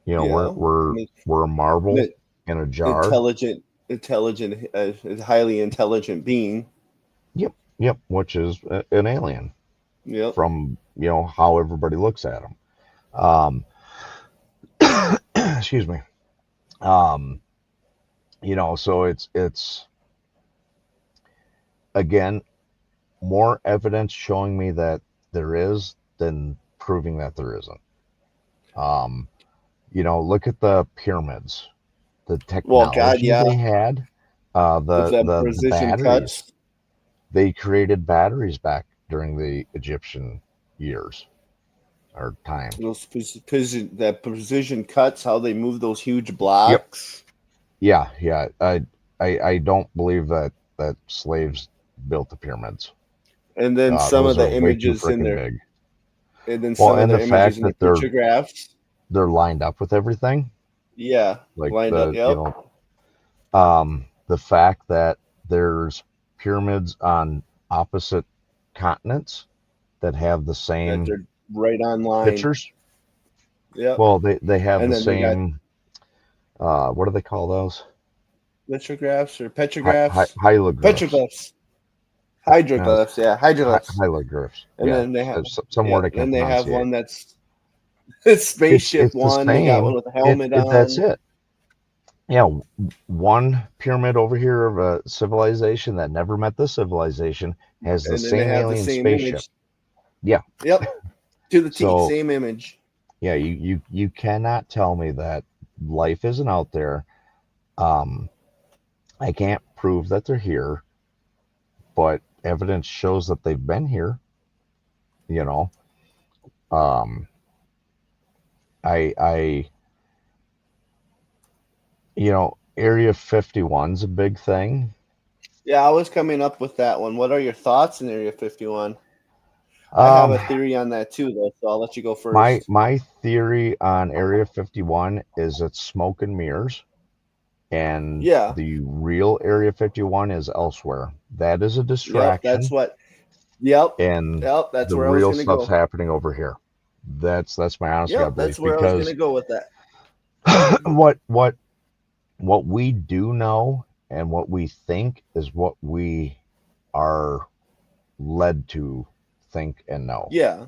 Speaker 1: We're
Speaker 2: Yeah,
Speaker 1: we're
Speaker 2: an,
Speaker 1: we're a marble
Speaker 2: an
Speaker 1: in a jar.
Speaker 2: intelligent, highly intelligent being.
Speaker 1: Yep, which is an alien
Speaker 2: Yep.
Speaker 1: from how everybody looks at them. Um, excuse me. Um, so it's again more evidence showing me that there is than proving that there isn't. Um, look at the pyramids, the
Speaker 2: Well, God,
Speaker 1: technology
Speaker 2: yeah,
Speaker 1: they had,
Speaker 2: with them
Speaker 1: the
Speaker 2: precision
Speaker 1: batteries.
Speaker 2: cuts.
Speaker 1: They created batteries back during the Egyptian years or times.
Speaker 2: That precision cuts, how they move those huge
Speaker 1: Yep.
Speaker 2: blocks.
Speaker 1: Yeah. I don't believe that slaves built the pyramids.
Speaker 2: And then some of
Speaker 1: Those are
Speaker 2: the
Speaker 1: way too
Speaker 2: images in
Speaker 1: freaking
Speaker 2: there,
Speaker 1: big.
Speaker 2: and then
Speaker 1: Well,
Speaker 2: some of
Speaker 1: and the
Speaker 2: the images
Speaker 1: fact
Speaker 2: in the
Speaker 1: that they're
Speaker 2: pictographs.
Speaker 1: they're lined up with everything,
Speaker 2: Yeah,
Speaker 1: like
Speaker 2: lined up. Yep.
Speaker 1: the fact that there's pyramids on opposite continents that have the
Speaker 2: That
Speaker 1: same
Speaker 2: they're right on line.
Speaker 1: pictures.
Speaker 2: Yep.
Speaker 1: Well, they have
Speaker 2: And
Speaker 1: the
Speaker 2: then they got
Speaker 1: same. What do they call those?
Speaker 2: lithographs or petrographs.
Speaker 1: Hieroglyphs.
Speaker 2: Petroglyphs. Hydroglyphs. Yeah, hydroglyphs.
Speaker 1: Hieroglyphs.
Speaker 2: And
Speaker 1: Yeah,
Speaker 2: then they have
Speaker 1: some word I
Speaker 2: then
Speaker 1: can't
Speaker 2: they have
Speaker 1: pronunciate.
Speaker 2: one that's it's spaceship
Speaker 1: It's the
Speaker 2: one. They got one
Speaker 1: same.
Speaker 2: with a helmet
Speaker 1: That's
Speaker 2: on.
Speaker 1: it. Yeah, one pyramid over here of a civilization that never met this civilization has the
Speaker 2: And then they
Speaker 1: same
Speaker 2: have the
Speaker 1: alien
Speaker 2: same
Speaker 1: spaceship.
Speaker 2: image.
Speaker 1: Yeah.
Speaker 2: Yep. To the T,
Speaker 1: So
Speaker 2: same image.
Speaker 1: yeah, you cannot tell me that life isn't out there. Um, I can't prove that they're here, but evidence shows that they've been here. You know, um, I Area 51's a big thing.
Speaker 2: Yeah, I was coming up with that one. What are your thoughts in Area 51? I have
Speaker 1: Um,
Speaker 2: a theory on that too, though, so I'll let you go
Speaker 1: my
Speaker 2: first.
Speaker 1: my theory on Area 51 is it's smoke and mirrors. and
Speaker 2: Yeah.
Speaker 1: the real Area 51 is elsewhere. That is a
Speaker 2: Yep.
Speaker 1: distraction, and
Speaker 2: That's
Speaker 1: the
Speaker 2: where I was
Speaker 1: real
Speaker 2: gonna
Speaker 1: stuff's
Speaker 2: go.
Speaker 1: happening over here. That's my honest to
Speaker 2: Yep.
Speaker 1: God belief.
Speaker 2: That's where I was
Speaker 1: Because
Speaker 2: gonna go with that.
Speaker 1: what we do know and what we think is what we are led to think and know.
Speaker 2: Yeah.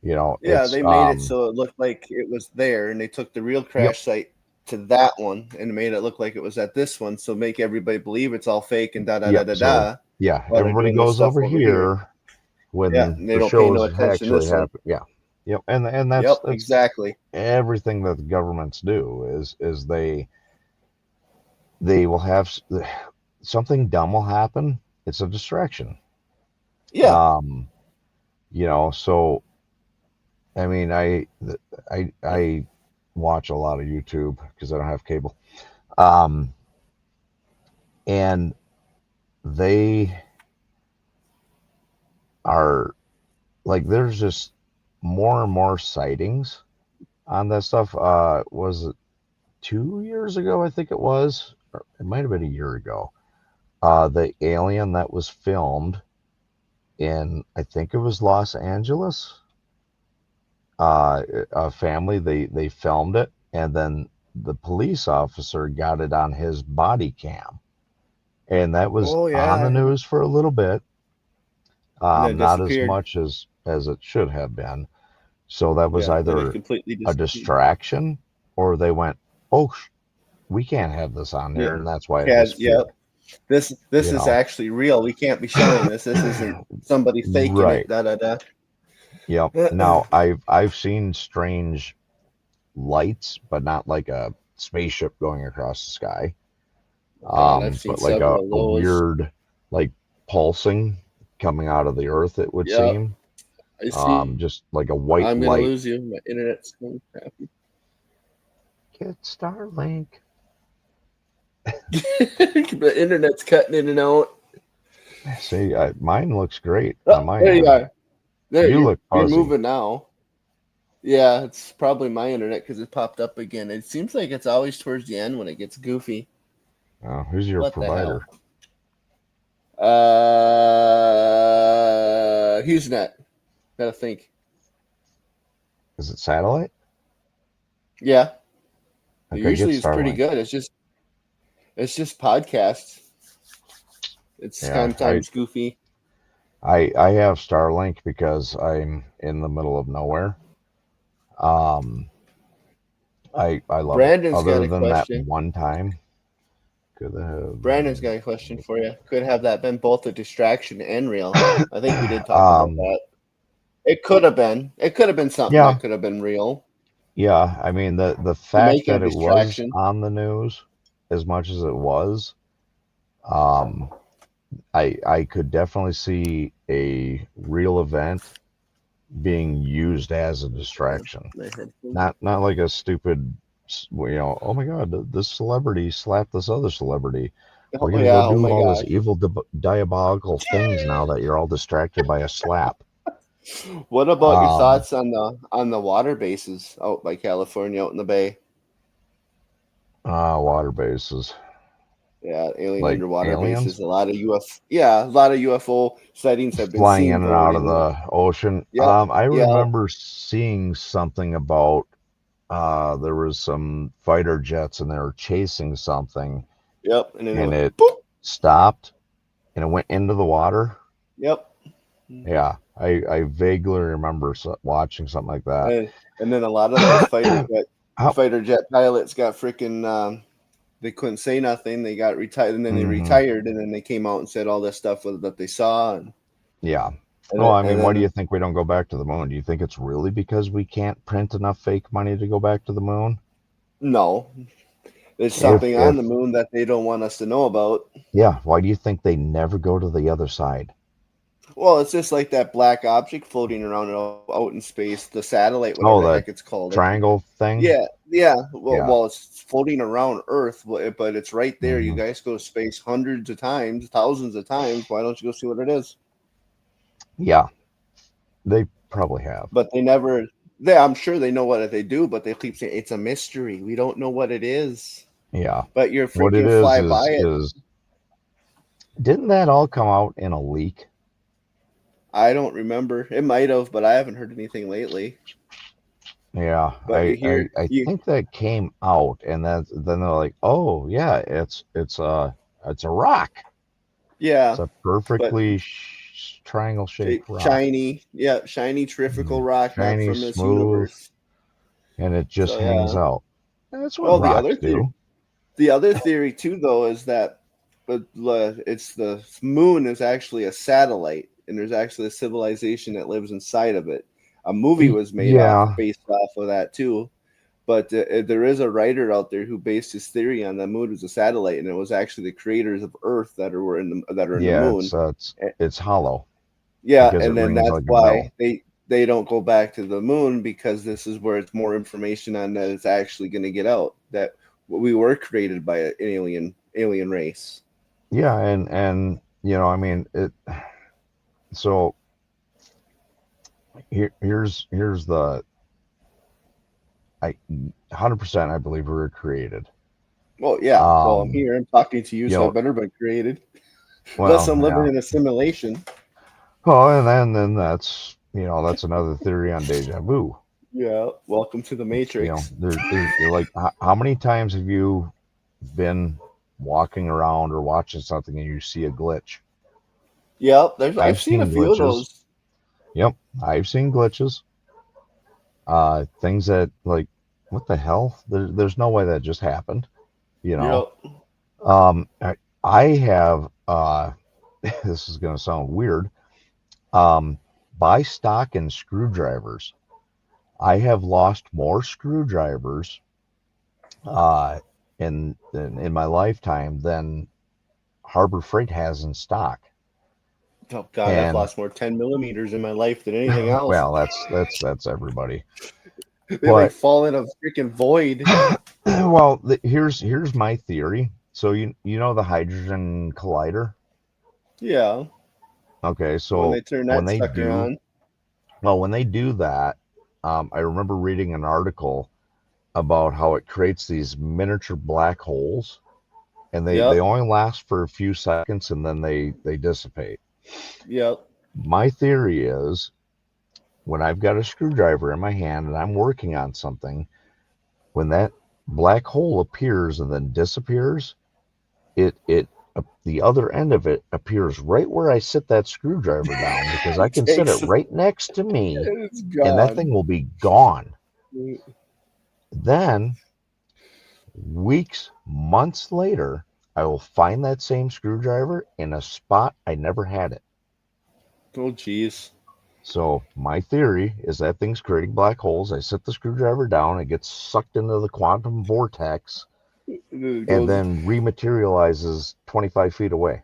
Speaker 1: You know,
Speaker 2: Yeah.
Speaker 1: it's
Speaker 2: They made it so it looked like it was there, and they took the real
Speaker 1: yep,
Speaker 2: crash site to that one and made it look like it was at this one, so make everybody believe it's all fake and da da da
Speaker 1: yep.
Speaker 2: da
Speaker 1: So
Speaker 2: da.
Speaker 1: yeah,
Speaker 2: While they're
Speaker 1: everybody
Speaker 2: doing this
Speaker 1: goes
Speaker 2: stuff
Speaker 1: over
Speaker 2: over here.
Speaker 1: here
Speaker 2: Yeah,
Speaker 1: when
Speaker 2: and they
Speaker 1: the
Speaker 2: don't pay no
Speaker 1: shows
Speaker 2: attention to
Speaker 1: actually
Speaker 2: this one.
Speaker 1: happen. Yeah, yep. And
Speaker 2: Yep.
Speaker 1: that's
Speaker 2: Exactly.
Speaker 1: everything that the governments do is they will have something dumb will happen. It's a distraction.
Speaker 2: Yeah.
Speaker 1: You know, so I mean, I watch a lot of YouTube because I don't have cable. Um, and they are like there's just more and more sightings on that stuff. Was it 2 years ago? I think it was. Or it might have been a year ago. The alien that was filmed in, I think it was Los Angeles. A family they filmed it, and then the police officer got it on his body cam, and that was
Speaker 2: Oh
Speaker 1: on the
Speaker 2: yeah.
Speaker 1: news for a little bit.
Speaker 2: And then
Speaker 1: Not as
Speaker 2: disappeared.
Speaker 1: much as it should have been. So that was
Speaker 2: Yeah. Then it
Speaker 1: either
Speaker 2: completely
Speaker 1: a
Speaker 2: disappeared.
Speaker 1: distraction, or they went, "Oh, we can't have this on
Speaker 2: Yeah.
Speaker 1: here," and that's why it
Speaker 2: Had. Yep.
Speaker 1: disappeared.
Speaker 2: This
Speaker 1: You
Speaker 2: is
Speaker 1: know,
Speaker 2: actually real. We can't be showing this. This isn't somebody faking it.
Speaker 1: right?
Speaker 2: Da da da.
Speaker 1: Yep. Now I've seen strange lights, but not like a spaceship going across the sky.
Speaker 2: God, I've seen
Speaker 1: But like
Speaker 2: several of
Speaker 1: a
Speaker 2: those.
Speaker 1: weird, like pulsing coming out of the earth, it would
Speaker 2: Yep.
Speaker 1: seem.
Speaker 2: I see.
Speaker 1: Just like a white
Speaker 2: I'm gonna
Speaker 1: light.
Speaker 2: lose you. My internet's going crappy.
Speaker 1: Get Starlink.
Speaker 2: The internet's cutting in and out.
Speaker 1: See, mine looks great
Speaker 2: Oh,
Speaker 1: on my
Speaker 2: there you
Speaker 1: end.
Speaker 2: are. There
Speaker 1: You
Speaker 2: you're
Speaker 1: look
Speaker 2: you're
Speaker 1: fuzzy.
Speaker 2: moving now. Yeah, it's probably my internet because it popped up again. It seems like it's always towards the end when it gets goofy.
Speaker 1: Who's your
Speaker 2: What the hell?
Speaker 1: provider?
Speaker 2: HughesNet. Gotta think.
Speaker 1: Is it satellite?
Speaker 2: Yeah,
Speaker 1: Okay, get
Speaker 2: usually it's pretty
Speaker 1: Starlink.
Speaker 2: good. It's just podcasts. It's
Speaker 1: Yeah,
Speaker 2: sometimes goofy.
Speaker 1: I have Starlink because I'm in the middle of nowhere. Um, I love it.
Speaker 2: Brandon's got
Speaker 1: Other
Speaker 2: a
Speaker 1: than that
Speaker 2: question.
Speaker 1: one time, could have.
Speaker 2: Brandon's got a question for you. Could have that been both a distraction and real? I think we did talk about
Speaker 1: um,
Speaker 2: that. It could have been. It could have been something
Speaker 1: yeah,
Speaker 2: that could have been real
Speaker 1: yeah. I mean the
Speaker 2: to
Speaker 1: fact
Speaker 2: make it a
Speaker 1: that it was
Speaker 2: distraction.
Speaker 1: on the news as much as it was, um, I could definitely see a real event being used as a distraction. Not like a stupid, oh my God, this celebrity slapped this other celebrity. We're
Speaker 2: Oh
Speaker 1: gonna go
Speaker 2: yeah. Oh
Speaker 1: do
Speaker 2: my
Speaker 1: all this
Speaker 2: gosh.
Speaker 1: evil, diabolical things now that you're all distracted by a slap.
Speaker 2: What about your
Speaker 1: Um,
Speaker 2: thoughts on the water bases out by California, out in the bay?
Speaker 1: Water bases
Speaker 2: Yeah, alien
Speaker 1: like
Speaker 2: underwater
Speaker 1: aliens
Speaker 2: bases. A lot of UFO sightings have been
Speaker 1: flying in
Speaker 2: seen
Speaker 1: and out of
Speaker 2: voting.
Speaker 1: the ocean.
Speaker 2: Yep.
Speaker 1: I
Speaker 2: Yep.
Speaker 1: remember seeing something about there was some fighter jets and they were chasing something
Speaker 2: Yep. And then it
Speaker 1: and
Speaker 2: went
Speaker 1: it
Speaker 2: boop.
Speaker 1: stopped and it went into the water.
Speaker 2: Yep.
Speaker 1: Yeah, I vaguely remember watching something like that.
Speaker 2: And then a lot of those
Speaker 1: How,
Speaker 2: fighter jet pilots got freaking they couldn't say nothing. They got retired, and then they
Speaker 1: hmm
Speaker 2: retired, and then they came out and said all this stuff that they saw,
Speaker 1: Yeah.
Speaker 2: and,
Speaker 1: Oh,
Speaker 2: it,
Speaker 1: I
Speaker 2: and
Speaker 1: mean, why do
Speaker 2: then
Speaker 1: you think we don't go back to the moon? Do you think it's really because we can't print enough fake money to go back to the moon?
Speaker 2: no, there's
Speaker 1: If
Speaker 2: something on the
Speaker 1: if
Speaker 2: moon that they don't want us to know about.
Speaker 1: yeah, why do you think they never go to the other side?
Speaker 2: Well, it's just like that black object floating around out in space, the satellite, whatever
Speaker 1: Oh,
Speaker 2: the
Speaker 1: that
Speaker 2: heck it's called.
Speaker 1: triangle thing?
Speaker 2: Yeah, yeah.
Speaker 1: Yeah.
Speaker 2: Well, it's floating around Earth, but it's right there. You
Speaker 1: hmm
Speaker 2: guys go to space hundreds of times, thousands of times. Why don't you go see what it is?
Speaker 1: Yeah, they probably have.
Speaker 2: But they never. I'm sure they know what they do, but they keep saying it's a mystery. We don't know what it is.
Speaker 1: Yeah.
Speaker 2: But you're
Speaker 1: What it
Speaker 2: freaking fly by it.
Speaker 1: is didn't that all come out in a leak?
Speaker 2: I don't remember. It might have, but I haven't heard anything lately.
Speaker 1: Yeah,
Speaker 2: But
Speaker 1: I think that came out, and then they're like, oh yeah, it's a rock.
Speaker 2: Yeah,
Speaker 1: It's a perfectly triangle shaped rock,
Speaker 2: shiny, shiny, terrifical rock, not
Speaker 1: shiny,
Speaker 2: from this
Speaker 1: smooth,
Speaker 2: universe.
Speaker 1: and it just
Speaker 2: So
Speaker 1: hangs
Speaker 2: yeah.
Speaker 1: out. And that's what
Speaker 2: Well,
Speaker 1: rocks do.
Speaker 2: the other theory too, though, is that it's the moon is actually a satellite, and there's actually a civilization that lives inside of it. A movie was made
Speaker 1: Yeah,
Speaker 2: based off of that too. But there is a writer out there who based his theory on the moon was a satellite, and it was actually the creators of Earth that are in the
Speaker 1: yeah,
Speaker 2: moon.
Speaker 1: it's hollow
Speaker 2: Yeah,
Speaker 1: because it
Speaker 2: and then
Speaker 1: rings
Speaker 2: that's
Speaker 1: like a bell.
Speaker 2: why they don't go back to the moon, because this is where it's more information on that it's actually going to get out that we were created by an alien race.
Speaker 1: Yeah, and I mean it. So here's the 100% I believe we were created.
Speaker 2: Well, yeah. Well, I'm here. I'm talking to you,
Speaker 1: You
Speaker 2: so I
Speaker 1: know,
Speaker 2: better been created. Unless
Speaker 1: well,
Speaker 2: I'm living
Speaker 1: yeah.
Speaker 2: in a simulation.
Speaker 1: Oh, and then that's that's another theory on deja vu.
Speaker 2: Yeah. Welcome to the Matrix.
Speaker 1: There's like how many times have you been walking around or watching something and you see a glitch?
Speaker 2: Yep. I've
Speaker 1: I've
Speaker 2: seen a
Speaker 1: seen
Speaker 2: few of
Speaker 1: glitches.
Speaker 2: those.
Speaker 1: Yep, I've seen glitches. Things that like, what the hell? There's no way that just happened. You know.
Speaker 2: Yep.
Speaker 1: I have. This is gonna sound weird. Buy stock in screwdrivers. I have lost more screwdrivers uh, in my lifetime than Harbor Freight has in stock.
Speaker 2: Oh God, I've
Speaker 1: And
Speaker 2: lost more 10 millimeters in my life than anything else.
Speaker 1: well, that's everybody.
Speaker 2: They like
Speaker 1: But
Speaker 2: fall in a freaking void.
Speaker 1: well, here's my theory. So you know the hydrogen collider.
Speaker 2: Yeah.
Speaker 1: Okay,
Speaker 2: When
Speaker 1: so
Speaker 2: they turn that sucker on.
Speaker 1: when they do that, I remember reading an article about how it creates these miniature black holes, and they
Speaker 2: Yep.
Speaker 1: only last for a few seconds and then they dissipate.
Speaker 2: Yep.
Speaker 1: My theory is when I've got a screwdriver in my hand and I'm working on something, when that black hole appears and then disappears, it the other end of it appears right where I sit that screwdriver down, because I can sit it right next to me
Speaker 2: It's
Speaker 1: and that
Speaker 2: gone.
Speaker 1: thing will be gone. Then weeks, months later, I will find that same screwdriver in a spot I never had it.
Speaker 2: Oh jeez.
Speaker 1: So my theory is that thing's creating black holes. I sit the screwdriver down, it gets sucked into the quantum vortex,
Speaker 2: It
Speaker 1: and
Speaker 2: goes.
Speaker 1: then rematerializes 25 feet away.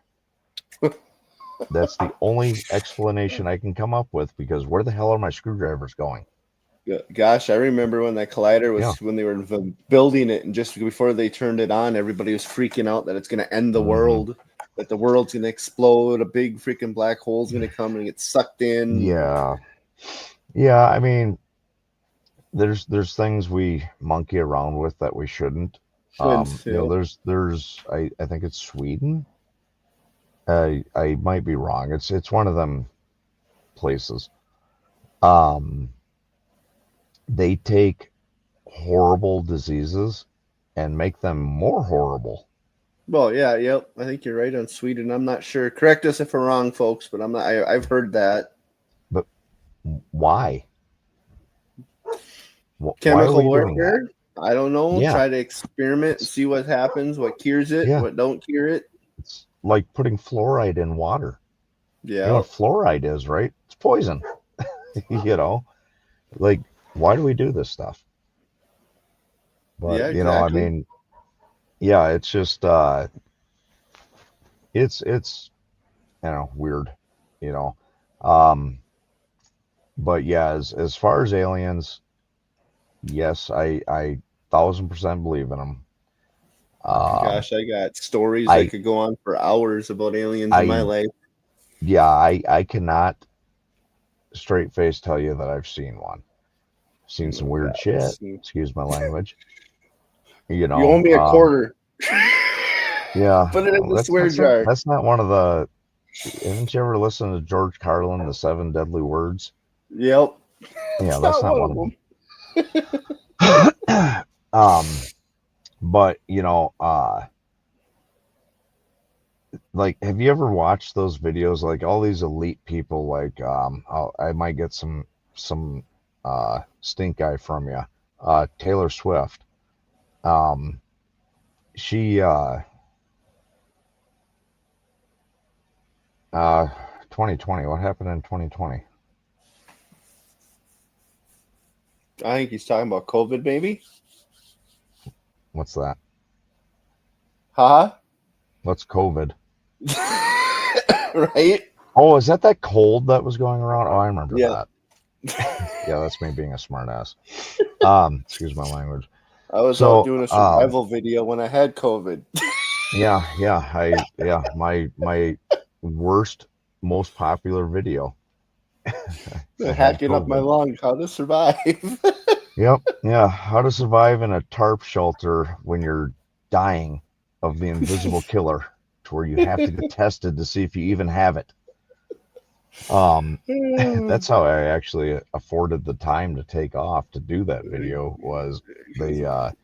Speaker 1: That's the only explanation I can come up with, because where the hell are my screwdrivers going?
Speaker 2: Gosh, I remember when that collider
Speaker 1: Yeah.
Speaker 2: when they were building it, and just before they turned it on, everybody was freaking out that it's going to end the world, that the world's going to explode, a big freaking black hole's going to come and get sucked in.
Speaker 1: Yeah. Yeah, I mean, there's things we monkey around with that we shouldn't. There's I think it's Sweden. I might be wrong. It's one of them places. They take horrible diseases and make them more horrible.
Speaker 2: Well, yeah, yep. I think you're right on Sweden. I'm not sure. Correct us if we're wrong, folks, but I'm not. I've heard that.
Speaker 1: But why?
Speaker 2: Chemical warfare? I don't know.
Speaker 1: Yeah.
Speaker 2: Try to experiment and see what happens, what cures it, what don't cure it.
Speaker 1: It's like putting fluoride in water.
Speaker 2: Yeah.
Speaker 1: You know what fluoride is, right? It's poison. Like, why do we do this stuff? But,
Speaker 2: yeah, exactly.
Speaker 1: I mean, yeah, it's just, it's, weird, but yeah, as far as aliens, yes, I 1,000% believe in them.
Speaker 2: Gosh, I got stories that could go on for hours about aliens in my life.
Speaker 1: Yeah, I cannot straight face tell you that I've seen one. Seen some weird shit. Excuse my language.
Speaker 2: You owe me a quarter.
Speaker 1: Yeah,
Speaker 2: Put it in the swear jar.
Speaker 1: That's not one of the. Haven't you ever listened to George Carlin, The Seven Deadly Words?
Speaker 2: Yep.
Speaker 1: Yeah,
Speaker 2: It's
Speaker 1: that's
Speaker 2: not
Speaker 1: not
Speaker 2: one
Speaker 1: one
Speaker 2: of them.
Speaker 1: of them. But like, have you ever watched those videos? Like all these elite people, like I might get some stink eye from you. Taylor Swift. Um, she 2020. What happened in 2020?
Speaker 2: I think he's talking about COVID, maybe.
Speaker 1: What's that?
Speaker 2: Huh?
Speaker 1: What's COVID?
Speaker 2: Right?
Speaker 1: Oh, is that cold that was going around? Oh, I remember
Speaker 2: Yeah.
Speaker 1: that. Yeah, that's me being a smartass. Excuse my language.
Speaker 2: I was out doing a survival video when I had COVID.
Speaker 1: My worst, most popular video. I had
Speaker 2: Hacking up my
Speaker 1: COVID.
Speaker 2: lungs, how to survive.
Speaker 1: Yep, yeah. How to survive in a tarp shelter when you're dying of the invisible killer, to where you have to get tested to see if you even have it. That's how I actually afforded the time to take off to do that video. Was the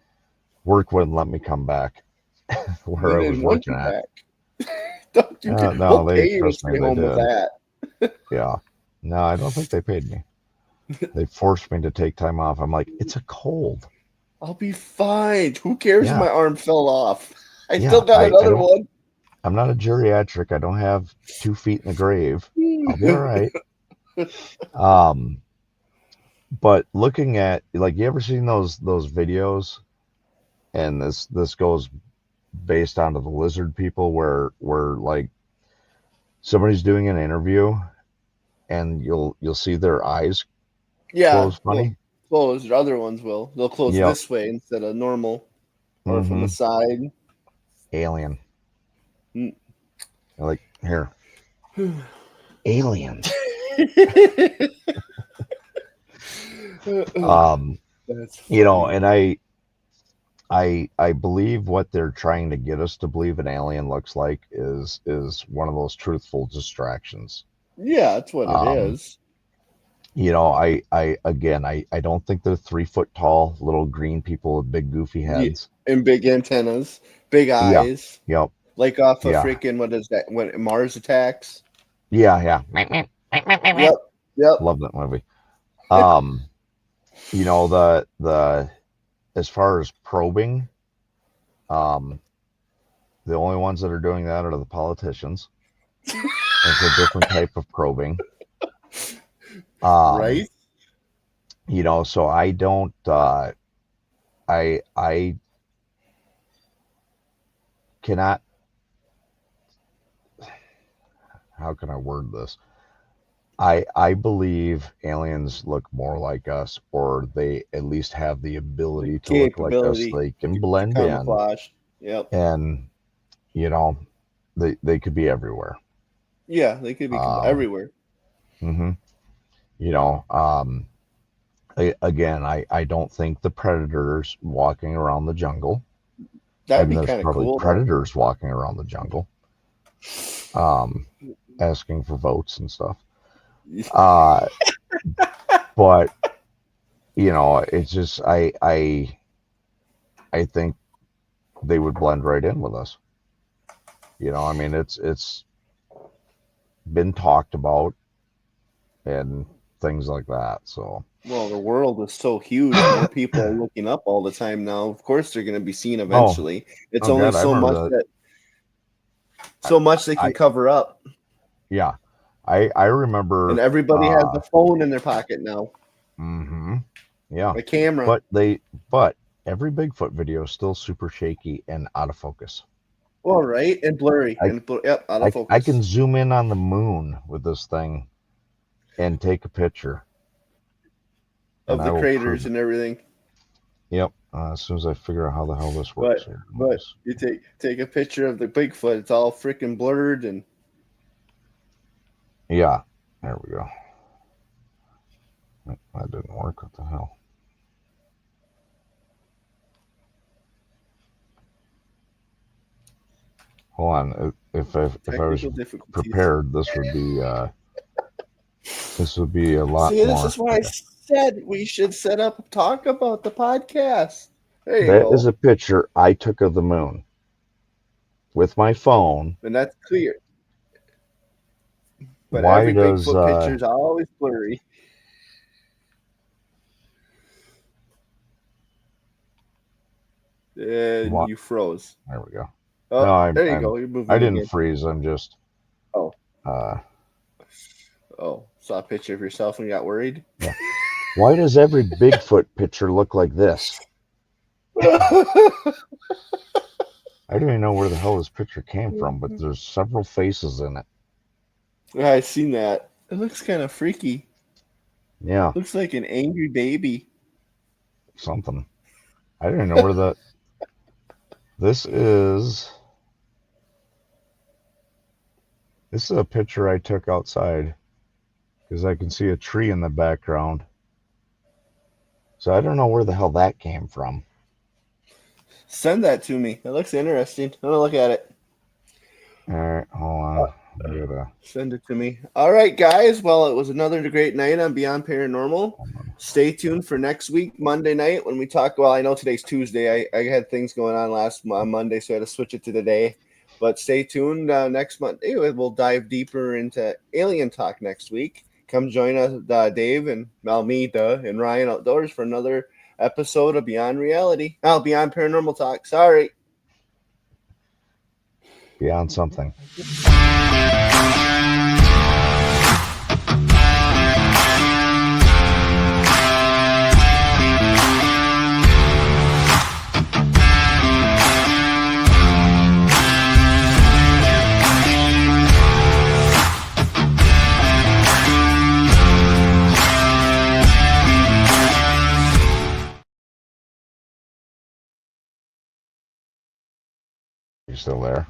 Speaker 1: work wouldn't let me come back
Speaker 2: They
Speaker 1: where I was
Speaker 2: didn't want
Speaker 1: working
Speaker 2: you
Speaker 1: at.
Speaker 2: back.
Speaker 1: No,
Speaker 2: We'll
Speaker 1: they
Speaker 2: pay you to
Speaker 1: trust me.
Speaker 2: stay
Speaker 1: They
Speaker 2: home with
Speaker 1: did.
Speaker 2: that.
Speaker 1: Yeah. No, I don't think they paid me. They forced me to take time off. I'm like, it's a cold.
Speaker 2: I'll be fine. Who cares if
Speaker 1: Yeah.
Speaker 2: my arm fell off? I
Speaker 1: Yeah.
Speaker 2: still got another one.
Speaker 1: I'm not a geriatric. I don't have 2 feet in the grave. I'll be all right. But looking at, like, you ever seen those videos? And this goes based onto the lizard people, where like somebody's doing an interview and you'll see their eyes
Speaker 2: Yeah,
Speaker 1: close
Speaker 2: well,
Speaker 1: funny.
Speaker 2: close. Other ones will. They'll close
Speaker 1: Yep.
Speaker 2: this way instead of normal or from
Speaker 1: Mm-hmm.
Speaker 2: the side.
Speaker 1: Alien.
Speaker 2: Mm.
Speaker 1: Like, here. Aliens.
Speaker 2: That's funny.
Speaker 1: And I believe what they're trying to get us to believe an alien looks like is one of those truthful distractions.
Speaker 2: Yeah, that's what it
Speaker 1: Um,
Speaker 2: is.
Speaker 1: I don't think they're 3 foot tall little green people with big goofy
Speaker 2: Yeah,
Speaker 1: heads.
Speaker 2: and big antennas, big
Speaker 1: Yeah.
Speaker 2: eyes,
Speaker 1: Yep.
Speaker 2: like off of
Speaker 1: Yeah.
Speaker 2: freaking what is that? When Mars attacks.
Speaker 1: Yeah.
Speaker 2: Yep, yep.
Speaker 1: Love that movie. Um, the as far as probing, um, the only ones that are doing that are the politicians. It's a different type of probing.
Speaker 2: Right?
Speaker 1: So I don't I cannot, how can I word this? I believe aliens look more like us, or they at least have the
Speaker 2: The
Speaker 1: ability to look like us.
Speaker 2: capability
Speaker 1: They can
Speaker 2: to
Speaker 1: blend in,
Speaker 2: camouflage. Yep.
Speaker 1: and you know they could be everywhere.
Speaker 2: Yeah, they could be
Speaker 1: Um,
Speaker 2: everywhere.
Speaker 1: hmm I don't think the predators walking around the jungle,
Speaker 2: That'd
Speaker 1: and
Speaker 2: be
Speaker 1: there's
Speaker 2: kind of
Speaker 1: probably
Speaker 2: cool, though.
Speaker 1: predators walking around the jungle, asking for votes and stuff. Uh, but it's just I think they would blend right in with us. I mean, it's been talked about and things like that. So,
Speaker 2: Well, the world is so huge. More people are looking up all the time now. Of course, they're going to be seen
Speaker 1: oh,
Speaker 2: eventually. It's
Speaker 1: oh
Speaker 2: only
Speaker 1: God, I
Speaker 2: so much
Speaker 1: remember that.
Speaker 2: they can
Speaker 1: I
Speaker 2: cover up,
Speaker 1: Yeah, I
Speaker 2: and
Speaker 1: remember.
Speaker 2: everybody has a phone in their pocket now,
Speaker 1: Mm-hmm, yeah,
Speaker 2: a camera.
Speaker 1: but every Bigfoot video is still super shaky and out of focus.
Speaker 2: Well, right, and blurry,
Speaker 1: I
Speaker 2: and yep, out of
Speaker 1: I can
Speaker 2: focus
Speaker 1: zoom in on the moon with this thing and take a picture, and
Speaker 2: of
Speaker 1: I
Speaker 2: the
Speaker 1: will prove
Speaker 2: craters
Speaker 1: it.
Speaker 2: and everything.
Speaker 1: Yep. As soon as I figure out how the hell this
Speaker 2: But
Speaker 1: works here.
Speaker 2: you take a picture of the Bigfoot, it's all freaking blurred and
Speaker 1: Yeah. There we go. That didn't work. What the hell? Hold on. If I was prepared, this would be a lot
Speaker 2: See,
Speaker 1: more.
Speaker 2: This is why I said we should set up talk about the podcast. There you
Speaker 1: go.
Speaker 2: That
Speaker 1: is a picture I took of the moon with my phone.
Speaker 2: And that's clear. But why every Bigfoot picture is always blurry. And you froze.
Speaker 1: There we go.
Speaker 2: Oh, no, there you go. You're moving.
Speaker 1: I didn't freeze. I'm just.
Speaker 2: Oh. Saw a picture of yourself and got worried.
Speaker 1: Yeah. Why does every Bigfoot picture look like this? I don't even know where the hell this picture came from, but there's several faces in it.
Speaker 2: Yeah, I seen that. It looks kind of freaky.
Speaker 1: Yeah.
Speaker 2: Looks like an angry baby.
Speaker 1: Something. I don't know where the. This is a picture I took outside because I can see a tree in the background. So I don't know where the hell that came from.
Speaker 2: Send that to me. It looks interesting. I'm going to look at it.
Speaker 1: All right, hold on.
Speaker 2: Send it to me. All right, guys. Well, it was another great night on Beyond Paranormal. Stay tuned for next week, Monday night, when we talk. Well, I know today's Tuesday. I had things going on on Monday, so I had to switch it to today. But stay tuned next Monday. We'll dive deeper into alien talk next week. Come join us, Dave and and Ryan outdoors for another episode of Beyond Reality. Beyond Paranormal Talk. Sorry.
Speaker 1: Beyond something. You still there?